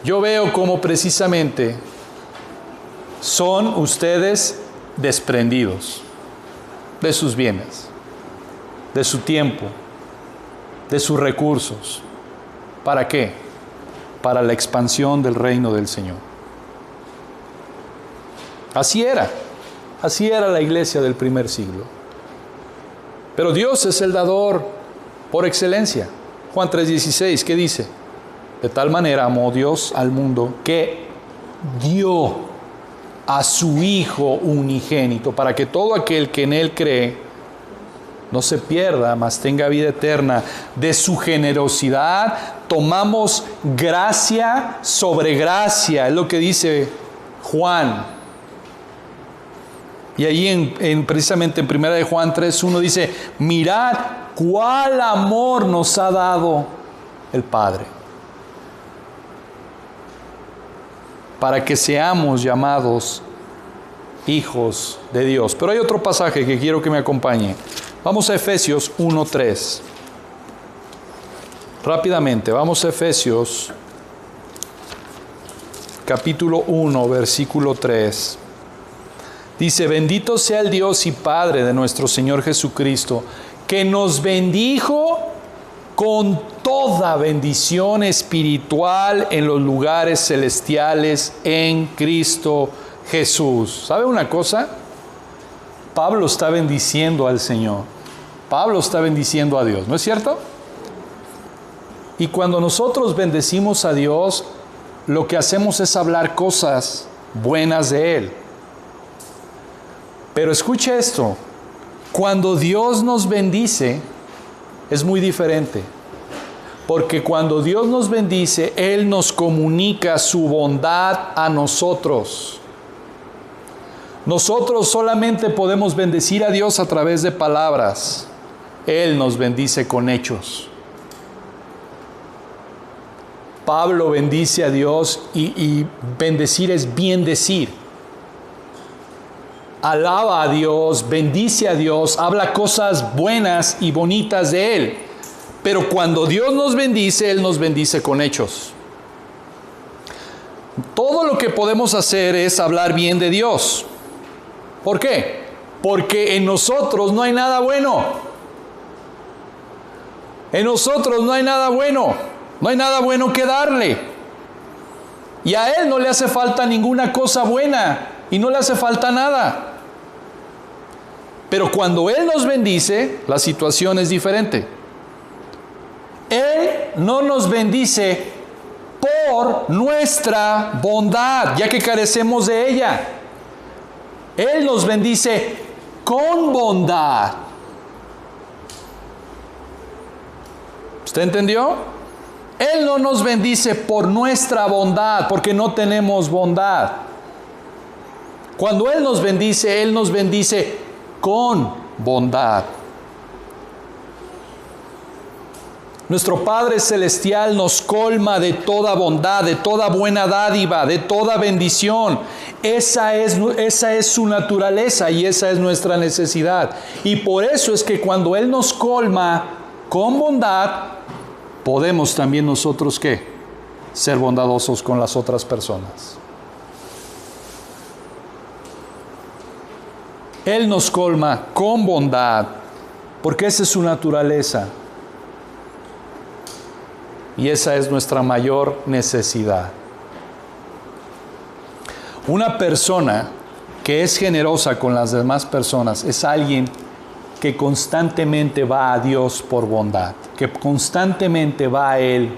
Yo veo cómo precisamente son ustedes desprendidos de sus bienes, de su tiempo, de sus recursos. ¿Para qué? Para la expansión del reino del Señor. Así era la iglesia del primer siglo. Pero Dios es el dador por excelencia. Juan 3:16, ¿qué dice? De tal manera amó Dios al mundo que dio a su Hijo unigénito, para que todo aquel que en Él cree no se pierda, mas tenga vida eterna. De su generosidad tomamos gracia sobre gracia, es lo que dice Juan. Y ahí precisamente en 1 Juan 3:1 dice, mirad cuál amor nos ha dado el Padre, para que seamos llamados hijos de Dios. Pero hay otro pasaje que quiero que me acompañe. Vamos a Efesios 1:3. Rápidamente, vamos a Efesios capítulo 1, versículo 3. Dice: bendito sea el Dios y Padre de nuestro Señor Jesucristo, que nos bendijo con toda bendición espiritual en los lugares celestiales en Cristo Jesús. ¿Sabe una cosa? Pablo está bendiciendo al Señor. Pablo está bendiciendo a Dios, ¿no es cierto? Y cuando nosotros bendecimos a Dios, lo que hacemos es hablar cosas buenas de Él. Pero escuche esto, cuando Dios nos bendice, es muy diferente. Porque cuando Dios nos bendice, Él nos comunica su bondad a nosotros. Nosotros solamente podemos bendecir a Dios a través de palabras. Él nos bendice con hechos. Pablo bendice a Dios y bendecir es bien decir. Alaba a Dios, bendice a Dios, habla cosas buenas y bonitas de Él. Pero cuando Dios nos bendice, Él nos bendice con hechos. Todo lo que podemos hacer es hablar bien de Dios. ¿Por qué? Porque en nosotros no hay nada bueno. En nosotros no hay nada bueno. No hay nada bueno que darle. Y a Él no le hace falta ninguna cosa buena. Y no le hace falta nada. Pero cuando Él nos bendice, la situación es diferente. Él no nos bendice por nuestra bondad, ya que carecemos de ella. Él nos bendice con bondad. ¿Usted entendió? Él no nos bendice por nuestra bondad, porque no tenemos bondad. Cuando Él nos bendice con bondad. Nuestro Padre Celestial nos colma de toda bondad, de toda buena dádiva, de toda bendición. Esa es su naturaleza y esa es nuestra necesidad. Y por eso es que cuando Él nos colma con bondad, podemos también nosotros, ¿qué? Ser bondadosos con las otras personas. Él nos colma con bondad, porque esa es su naturaleza. Y esa es nuestra mayor necesidad. Una persona que es generosa con las demás personas es alguien que constantemente va a Dios por bondad, que constantemente va a Él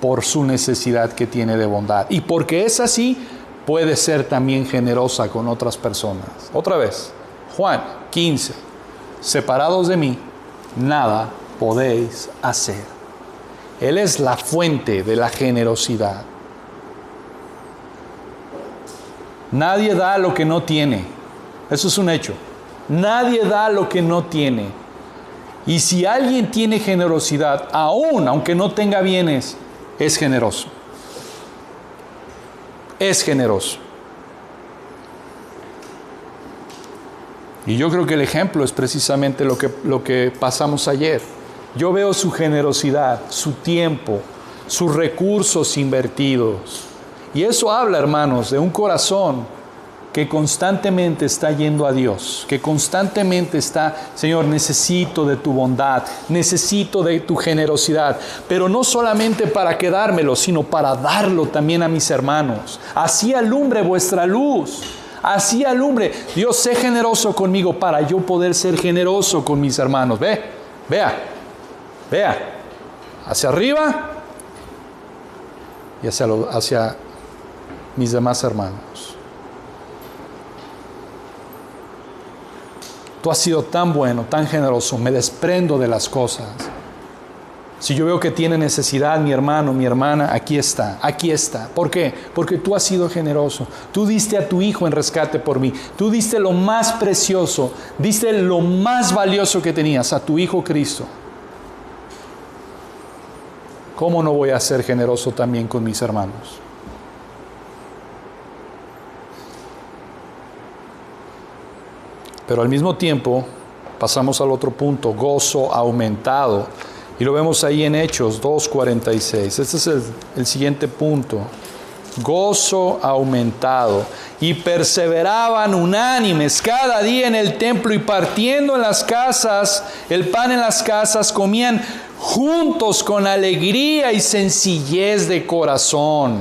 por su necesidad que tiene de bondad. Y porque es así, puede ser también generosa con otras personas. Otra vez, Juan 15, separados de mí, nada podéis hacer. Él es la fuente de la generosidad. Nadie da lo que no tiene. Eso es un hecho. Nadie da lo que no tiene. Y si alguien tiene generosidad, aunque no tenga bienes, es generoso. Es generoso. Y yo creo que el ejemplo es precisamente lo que pasamos ayer. Yo veo su generosidad, su tiempo, sus recursos invertidos. Y eso habla, hermanos, de un corazón que constantemente está yendo a Dios, que constantemente está, Señor, necesito de tu bondad, necesito de tu generosidad, pero no solamente para quedármelo, sino para darlo también a mis hermanos. Así alumbre vuestra luz, así alumbre. Dios, sé generoso conmigo para yo poder ser generoso con mis hermanos. Vea, hacia arriba y hacia mis demás hermanos. Tú has sido tan bueno, tan generoso, me desprendo de las cosas. Si yo veo que tiene necesidad mi hermano, mi hermana, aquí está. ¿Por qué? Porque tú has sido generoso. Tú diste a tu hijo en rescate por mí. Tú diste lo más precioso, diste lo más valioso que tenías, a tu hijo Cristo. ¿cómo no voy a ser generoso también con mis hermanos? Pero al mismo tiempo, pasamos al otro punto, gozo aumentado. Y lo vemos ahí en Hechos 2:46. Este es el siguiente punto. Gozo aumentado. Y perseveraban unánimes cada día en el templo y partiendo en las casas, el pan en las casas, comían juntos con alegría y sencillez de corazón.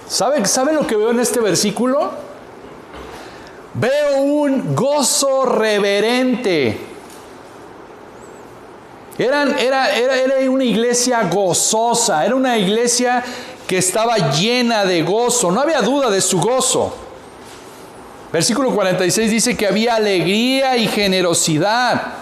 ¿Sabe lo que veo en este versículo? Veo un gozo reverente. Era una iglesia gozosa, era una iglesia que estaba llena de gozo, no había duda de su gozo. Versículo 46 dice que había alegría y generosidad.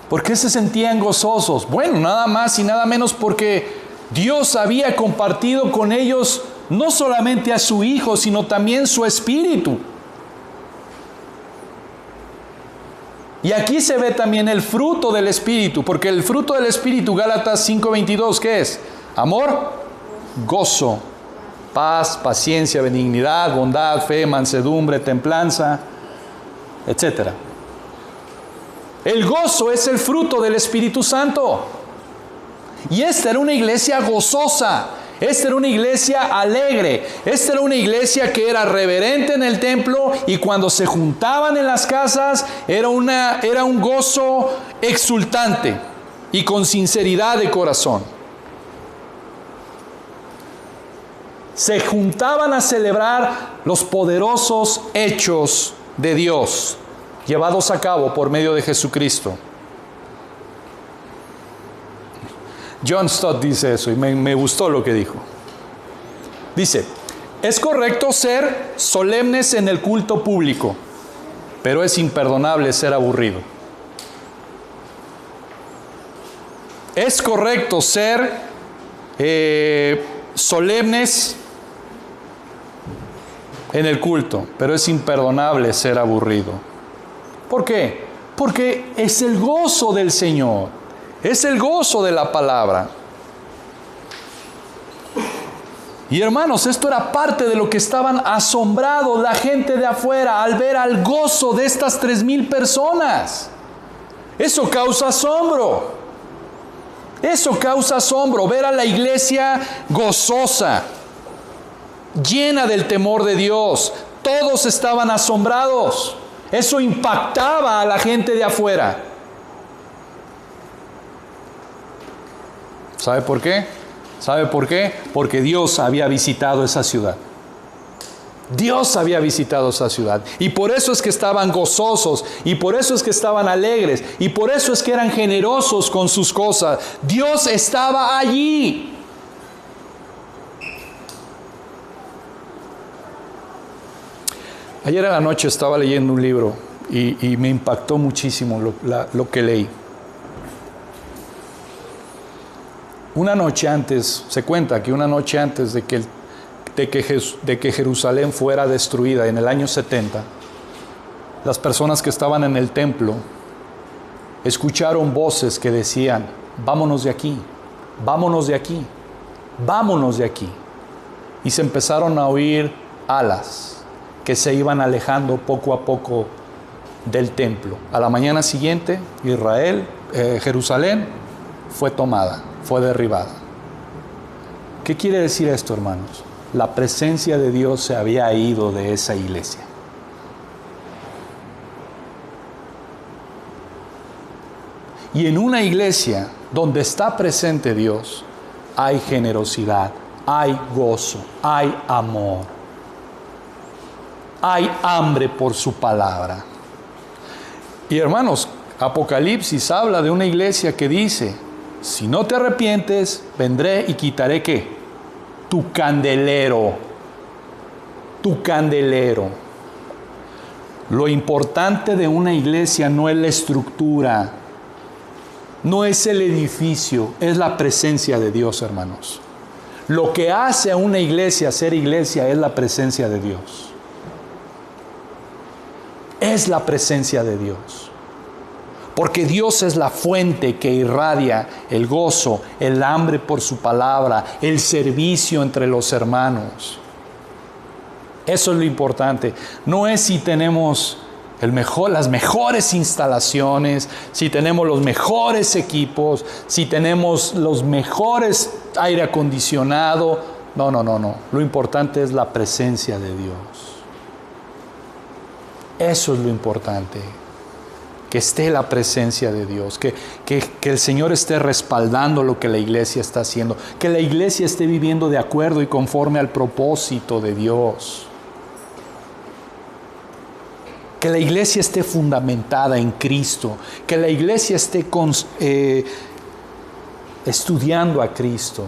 ¿Por qué se sentían gozosos? Bueno, nada más y nada menos porque Dios había compartido con ellos no solamente a su Hijo, sino también su Espíritu. Y aquí se ve también el fruto del Espíritu, porque el fruto del Espíritu, Gálatas 5:22, ¿qué es? Amor, gozo, paz, paciencia, benignidad, bondad, fe, mansedumbre, templanza, etc. El gozo es el fruto del Espíritu Santo. Y esta era una iglesia gozosa. Esta era una iglesia alegre. Esta era una iglesia que era reverente en el templo y cuando se juntaban en las casas era un gozo exultante y con sinceridad de corazón. Se juntaban a celebrar los poderosos hechos de Dios llevados a cabo por medio de Jesucristo. John Stott dice eso y me gustó lo que dijo. Dice, es correcto ser solemnes en el culto público, pero es imperdonable ser aburrido. Es correcto ser solemnes en el culto, pero es imperdonable ser aburrido. ¿Por qué? Porque es el gozo del Señor. Es el gozo de la palabra. Y hermanos, esto era parte de lo que estaban asombrados la gente de afuera al ver al gozo de estas 3,000 personas. Eso causa asombro. Eso causa asombro, ver a la iglesia gozosa, llena del temor de Dios. Todos estaban asombrados. Eso impactaba a la gente de afuera. ¿Sabe por qué? ¿Sabe por qué? Porque Dios había visitado esa ciudad. Dios había visitado esa ciudad. Y por eso es que estaban gozosos. Y por eso es que estaban alegres. Y por eso es que eran generosos con sus cosas. Dios estaba allí. Ayer en la noche estaba leyendo un libro y me impactó muchísimo lo que leí. Una noche antes, se cuenta que una noche antes de que Jerusalén fuera destruida en el año 70, las personas que estaban en el templo escucharon voces que decían, vámonos de aquí, vámonos de aquí, vámonos de aquí. Y se empezaron a oír alas que se iban alejando poco a poco del templo. A la mañana siguiente, Jerusalén fue tomada, fue derribada. ¿Qué quiere decir esto, hermanos? La presencia de Dios se había ido de esa iglesia. Y en una iglesia donde está presente Dios, hay generosidad, hay gozo, hay amor, hay hambre por su palabra. Y hermanos, Apocalipsis habla de una iglesia que dice, si no te arrepientes, vendré y quitaré ¿qué? Tu candelero. Tu candelero. Lo importante de una iglesia no es la estructura, no es el edificio, es la presencia de Dios, hermanos. Lo que hace a una iglesia ser iglesia es la presencia de Dios. es la presencia de Dios. Porque Dios es la fuente que irradia el gozo, el hambre por su palabra, el servicio entre los hermanos. Eso es lo importante. No es si tenemos las mejores instalaciones, si tenemos los mejores equipos, si tenemos los mejores aire acondicionado. No. Lo importante es la presencia de Dios. Eso es lo importante. Que esté la presencia de Dios, que el Señor esté respaldando lo que la iglesia está haciendo, que la iglesia esté viviendo de acuerdo y conforme al propósito de Dios, que la iglesia esté fundamentada en Cristo, que la iglesia esté estudiando a Cristo.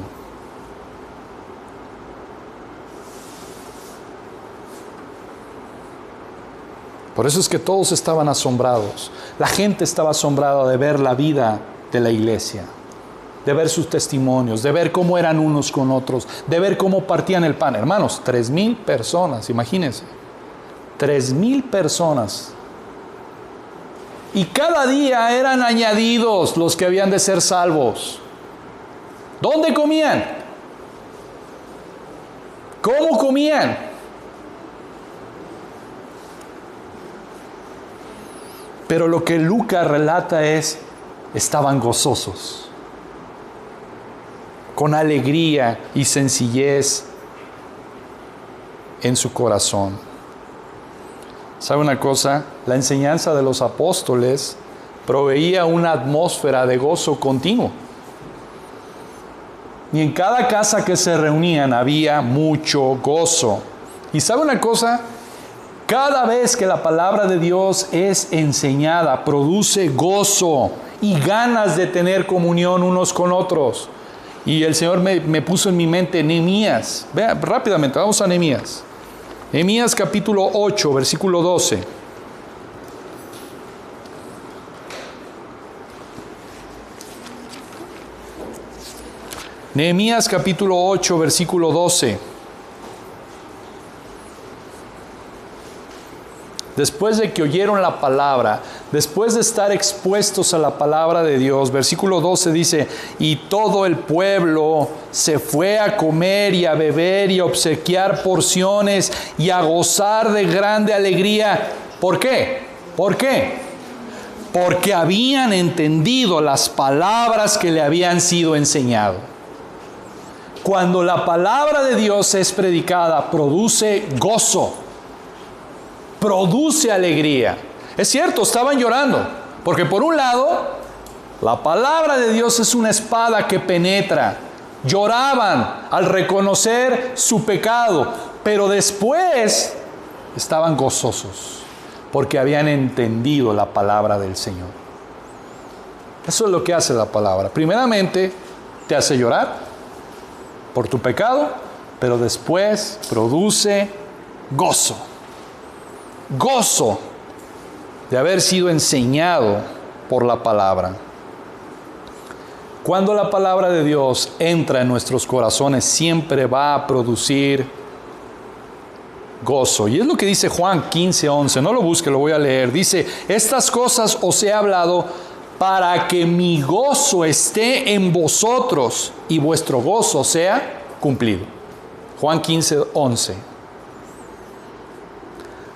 Por eso es que todos estaban asombrados. La gente estaba asombrada de ver la vida de la iglesia, de ver sus testimonios, de ver cómo eran unos con otros, de ver cómo partían el pan. Hermanos, 3,000 personas, imagínense. 3,000 personas. Y cada día eran añadidos los que habían de ser salvos. ¿Dónde comían? ¿Cómo comían? Pero lo que Lucas relata estaban gozosos, con alegría y sencillez en su corazón. ¿Sabe una cosa? La enseñanza de los apóstoles proveía una atmósfera de gozo continuo. Y en cada casa que se reunían había mucho gozo. ¿Y sabe una cosa? Cada vez que la palabra de Dios es enseñada, produce gozo y ganas de tener comunión unos con otros. Y el Señor me puso en mi mente Nehemías. Vea rápidamente, vamos a Nehemías. Nehemías capítulo 8, versículo 12. Nehemías capítulo 8, versículo 12. Después de que oyeron la palabra, después de estar expuestos a la palabra de Dios, versículo 12 dice, y todo el pueblo se fue a comer y a beber y a obsequiar porciones y a gozar de grande alegría. ¿Por qué? ¿Por qué? Porque habían entendido las palabras que le habían sido enseñadas. Cuando la palabra de Dios es predicada, produce gozo. Produce alegría. Es cierto, estaban llorando, porque por un lado, la palabra de Dios es una espada que penetra. Lloraban al reconocer su pecado, pero después estaban gozosos, porque habían entendido la palabra del Señor. Eso es lo que hace la palabra. Primeramente, te hace llorar por tu pecado, pero después produce gozo. Gozo de haber sido enseñado por la palabra. Cuando la palabra de Dios entra en nuestros corazones, siempre va a producir gozo. Y es lo que dice Juan 15:11. No lo busque, lo voy a leer. Dice, estas cosas os he hablado para que mi gozo esté en vosotros y vuestro gozo sea cumplido. Juan 15:11.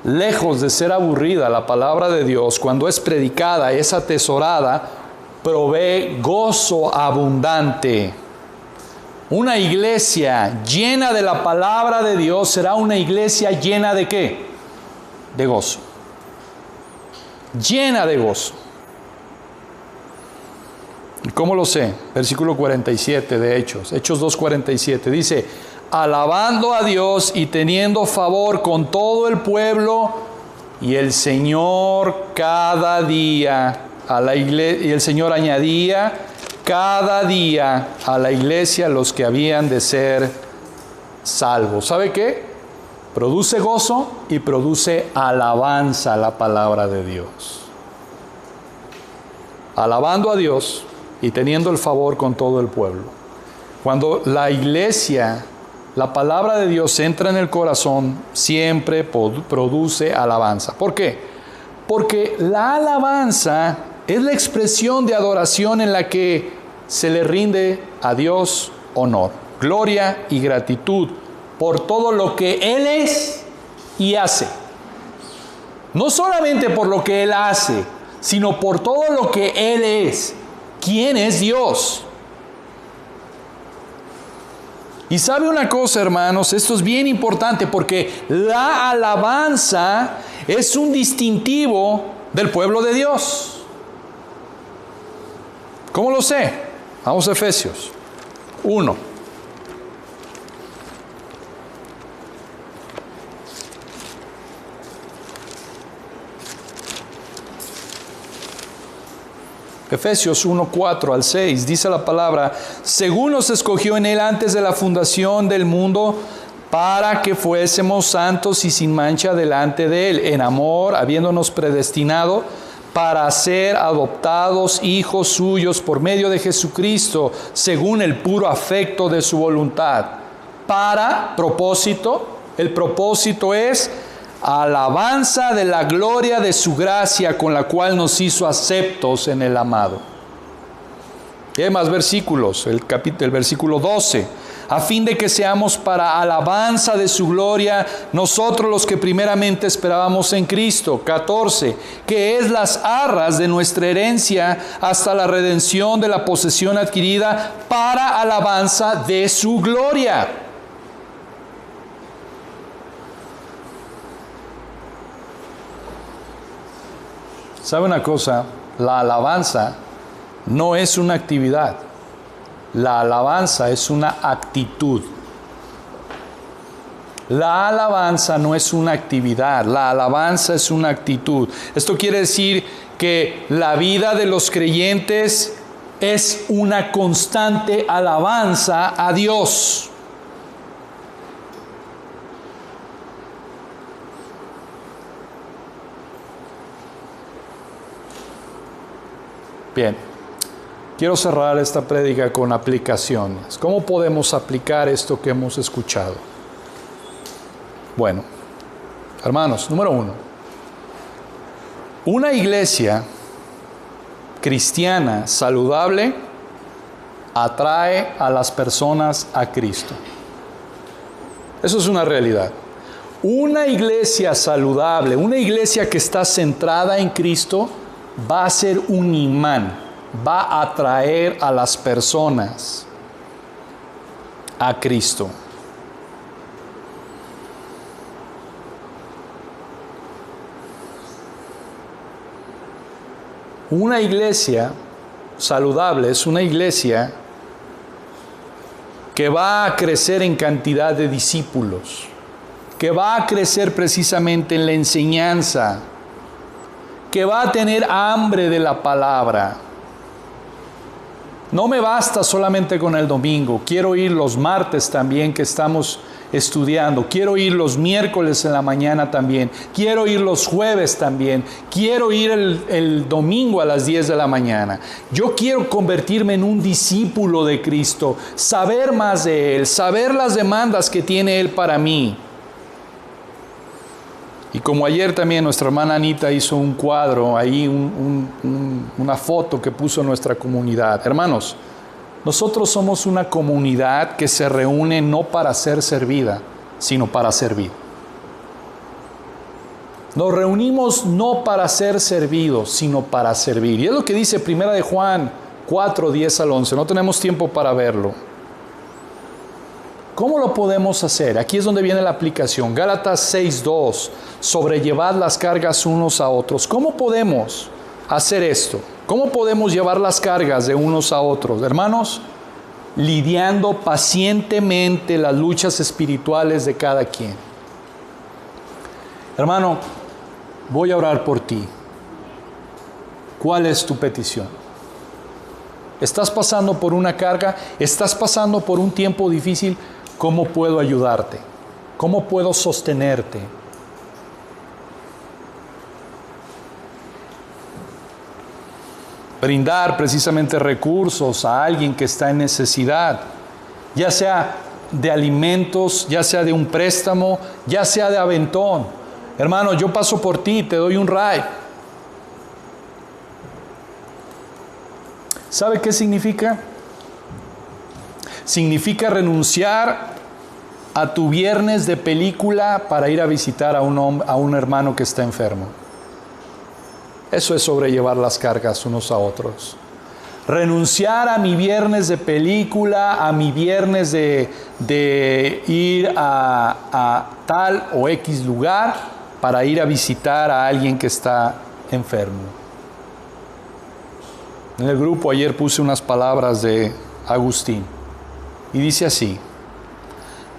Lejos de ser aburrida la palabra de Dios, cuando es predicada, es atesorada, provee gozo abundante. Una iglesia llena de la palabra de Dios será una iglesia llena de ¿qué? De gozo. Llena de gozo. ¿Y cómo lo sé? Versículo 47 de Hechos 2:47 dice, alabando a Dios y teniendo favor con todo el pueblo, y el Señor cada día a la iglesia, y el Señor añadía cada día a la iglesia los que habían de ser salvos. ¿Sabe qué? Produce gozo y produce alabanza a la palabra de Dios. Alabando a Dios y teniendo el favor con todo el pueblo. Cuando la iglesia, la palabra de Dios entra en el corazón, siempre produce alabanza. ¿Por qué? Porque la alabanza es la expresión de adoración en la que se le rinde a Dios honor, gloria y gratitud por todo lo que Él es y hace. No solamente por lo que Él hace, sino por todo lo que Él es. ¿Quién es Dios? Y sabe una cosa, hermanos, esto es bien importante porque la alabanza es un distintivo del pueblo de Dios. ¿Cómo lo sé? Vamos a Efesios 1. Efesios 1, 4 al 6, dice la palabra: según nos escogió en Él antes de la fundación del mundo, para que fuésemos santos y sin mancha delante de Él, en amor, habiéndonos predestinado para ser adoptados hijos suyos por medio de Jesucristo, según el puro afecto de su voluntad. Para propósito, el propósito es alabanza de la gloria de su gracia con la cual nos hizo aceptos en el amado. Y hay más versículos, el versículo 12. A fin de que seamos para alabanza de su gloria, nosotros los que primeramente esperábamos en Cristo. 14. Que es las arras de nuestra herencia hasta la redención de la posesión adquirida para alabanza de su gloria. ¿Sabe una cosa? La alabanza no es una actividad. La alabanza es una actitud. La alabanza no es una actividad. La alabanza es una actitud. Esto quiere decir que la vida de los creyentes es una constante alabanza a Dios. Bien, quiero cerrar esta prédica con aplicaciones. ¿Cómo podemos aplicar esto que hemos escuchado? Bueno, hermanos, número 1. Una iglesia cristiana saludable atrae a las personas a Cristo. Eso es una realidad. Una iglesia saludable, una iglesia que está centrada en Cristo, va a ser un imán, va a atraer a las personas a Cristo. Una iglesia saludable es una iglesia que va a crecer en cantidad de discípulos, que va a crecer precisamente en la enseñanza, que va a tener hambre de la palabra. No me basta solamente con el domingo, quiero ir los martes también que estamos estudiando, quiero ir los miércoles en la mañana también, quiero ir los jueves también, quiero ir el domingo a las 10 de la mañana. Yo quiero convertirme en un discípulo de Cristo, saber más de Él, saber las demandas que tiene Él para mí. Y como ayer también nuestra hermana Anita hizo un cuadro, ahí una foto que puso nuestra comunidad. Hermanos, nosotros somos una comunidad que se reúne no para ser servida, sino para servir. Nos reunimos no para ser servidos, sino para servir. Y es lo que dice 1 de Juan 4, 10 al 11. No tenemos tiempo para verlo. ¿Cómo lo podemos hacer? Aquí es donde viene la aplicación. Gálatas 6:2, sobrellevad las cargas unos a otros. ¿Cómo podemos hacer esto? ¿Cómo podemos llevar las cargas de unos a otros? Hermanos, lidiando pacientemente las luchas espirituales de cada quien. Hermano, voy a orar por ti. ¿Cuál es tu petición? ¿Estás pasando por una carga? ¿Estás pasando por un tiempo difícil? ¿Cómo puedo ayudarte? ¿Cómo puedo sostenerte? Brindar precisamente recursos a alguien que está en necesidad, ya sea de alimentos, ya sea de un préstamo, ya sea de aventón. Hermano, yo paso por ti, te doy un ride. ¿Sabe qué significa? Significa renunciar a tu viernes de película para ir a visitar a un hermano que está enfermo. Eso es sobrellevar las cargas unos a otros. Renunciar a mi viernes de película, a mi viernes de ir a tal o X lugar para ir a visitar a alguien que está enfermo. En el grupo ayer puse unas palabras de Agustín y dice así: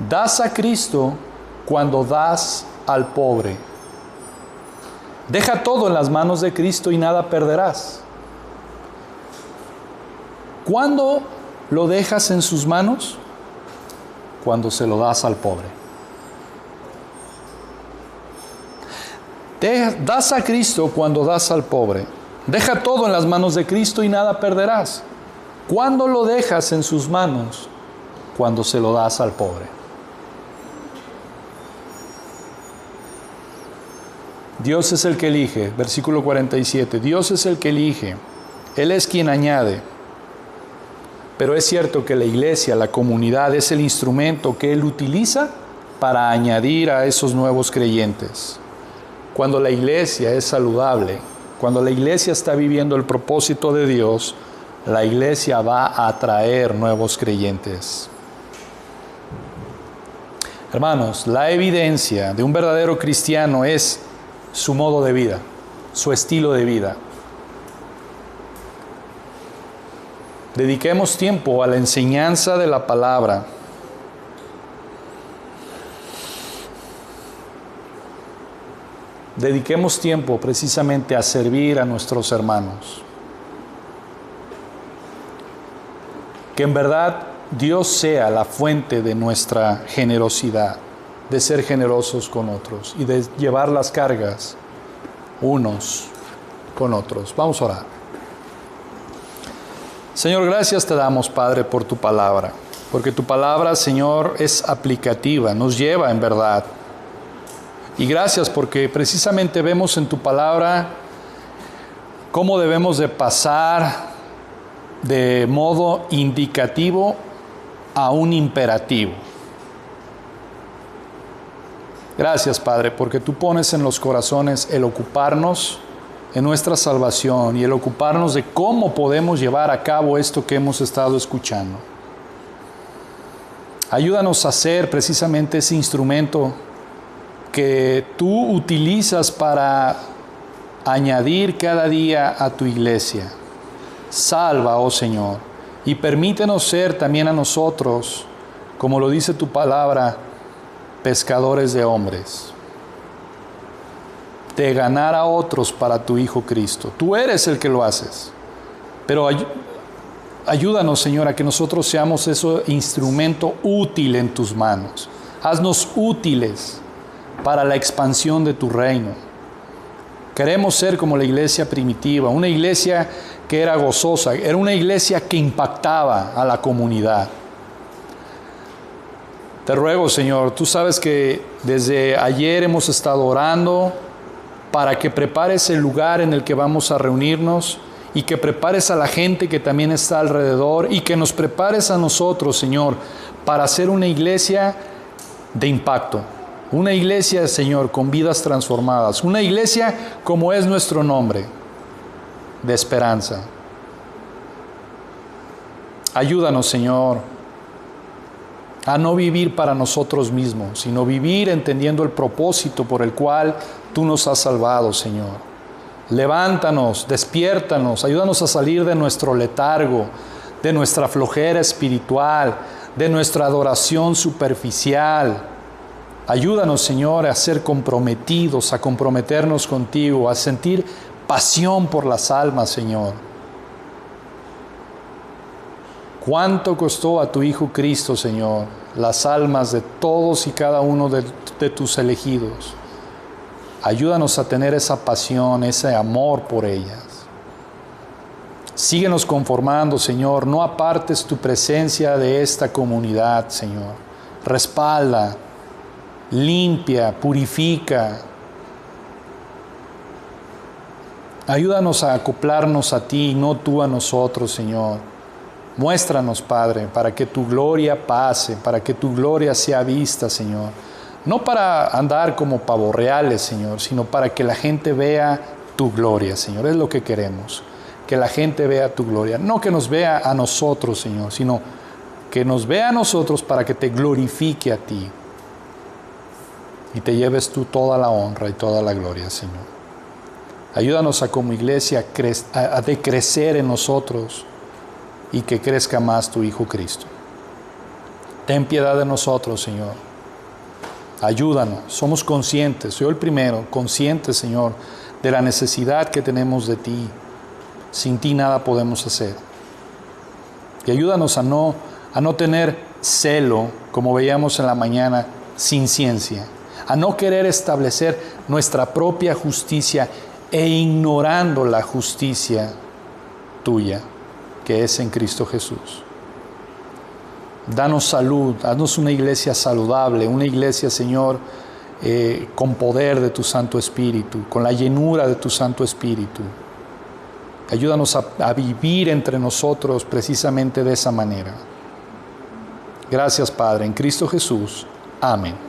das a Cristo cuando das al pobre. Deja todo en las manos de Cristo y nada perderás. ¿Cuándo lo dejas en sus manos? Cuando se lo das al pobre. Das a Cristo cuando das al pobre. Deja todo en las manos de Cristo y nada perderás. ¿Cuándo lo dejas en sus manos? Cuando se lo das al pobre. Dios es el que elige, versículo 47, Dios es el que elige, Él es quien añade. Pero es cierto que la iglesia, la comunidad, es el instrumento que Él utiliza para añadir a esos nuevos creyentes. Cuando la iglesia es saludable, cuando la iglesia está viviendo el propósito de Dios, la iglesia va a atraer nuevos creyentes. Hermanos, la evidencia de un verdadero cristiano es su modo de vida, su estilo de vida. Dediquemos tiempo a la enseñanza de la palabra. Dediquemos tiempo precisamente a servir a nuestros hermanos. Que en verdad Dios sea la fuente de nuestra generosidad, de ser generosos con otros y de llevar las cargas unos con otros. Vamos a orar. Señor, gracias te damos, Padre, por tu palabra, porque tu palabra, Señor, es aplicativa, nos lleva en verdad. Y gracias porque precisamente vemos en tu palabra cómo debemos de pasar de modo indicativo a un imperativo. Gracias, Padre, porque tú pones en los corazones el ocuparnos en nuestra salvación y el ocuparnos de cómo podemos llevar a cabo esto que hemos estado escuchando. Ayúdanos a ser precisamente ese instrumento que tú utilizas para añadir cada día a tu iglesia. Salva, oh Señor, y permítenos ser también a nosotros, como lo dice tu palabra, pescadores de hombres, de ganar a otros para tu Hijo Cristo. Tú eres el que lo haces, pero ayúdanos, Señor, a que nosotros seamos ese instrumento útil en tus manos. Haznos útiles para la expansión de tu reino. Queremos ser como la iglesia primitiva, una iglesia que era gozosa, era una iglesia que impactaba a la comunidad. Te ruego, Señor, tú sabes que desde ayer hemos estado orando para que prepares el lugar en el que vamos a reunirnos y que prepares a la gente que también está alrededor y que nos prepares a nosotros, Señor, para ser una iglesia de impacto. Una iglesia, Señor, con vidas transformadas. Una iglesia como es nuestro nombre, de esperanza. Ayúdanos, Señor, a no vivir para nosotros mismos, sino vivir entendiendo el propósito por el cual tú nos has salvado, Señor. Levántanos, despiértanos, ayúdanos a salir de nuestro letargo, de nuestra flojera espiritual, de nuestra adoración superficial. Ayúdanos, Señor, a ser comprometidos, a comprometernos contigo, a sentir pasión por las almas, Señor. ¿Cuánto costó a tu Hijo Cristo, Señor, las almas de todos y cada uno de tus elegidos? Ayúdanos a tener esa pasión, ese amor por ellas. Síguenos conformando, Señor. No apartes tu presencia de esta comunidad, Señor. Respalda, limpia, purifica. Ayúdanos a acoplarnos a ti, no tú a nosotros, Señor. Muéstranos, Padre, para que tu gloria pase, para que tu gloria sea vista, Señor. No para andar como pavos reales, Señor, sino para que la gente vea tu gloria, Señor. Es lo que queremos, que la gente vea tu gloria. No que nos vea a nosotros, Señor, sino que nos vea a nosotros para que te glorifique a ti. Y te lleves tú toda la honra y toda la gloria, Señor. Ayúdanos a como iglesia a decrecer en nosotros y que crezca más tu Hijo Cristo. Ten piedad de nosotros, Señor. Ayúdanos. Somos conscientes, yo el primero, consciente, Señor, de la necesidad que tenemos de ti. Sin ti nada podemos hacer. Y ayúdanos a no tener celo, como veíamos en la mañana, sin ciencia. A no querer establecer nuestra propia justicia e ignorando la justicia tuya, que es en Cristo Jesús. Danos salud, haznos una iglesia saludable, una iglesia, Señor, con poder de tu Santo Espíritu, con la llenura de tu Santo Espíritu. Ayúdanos a vivir entre nosotros precisamente de esa manera. Gracias, Padre, en Cristo Jesús. Amén.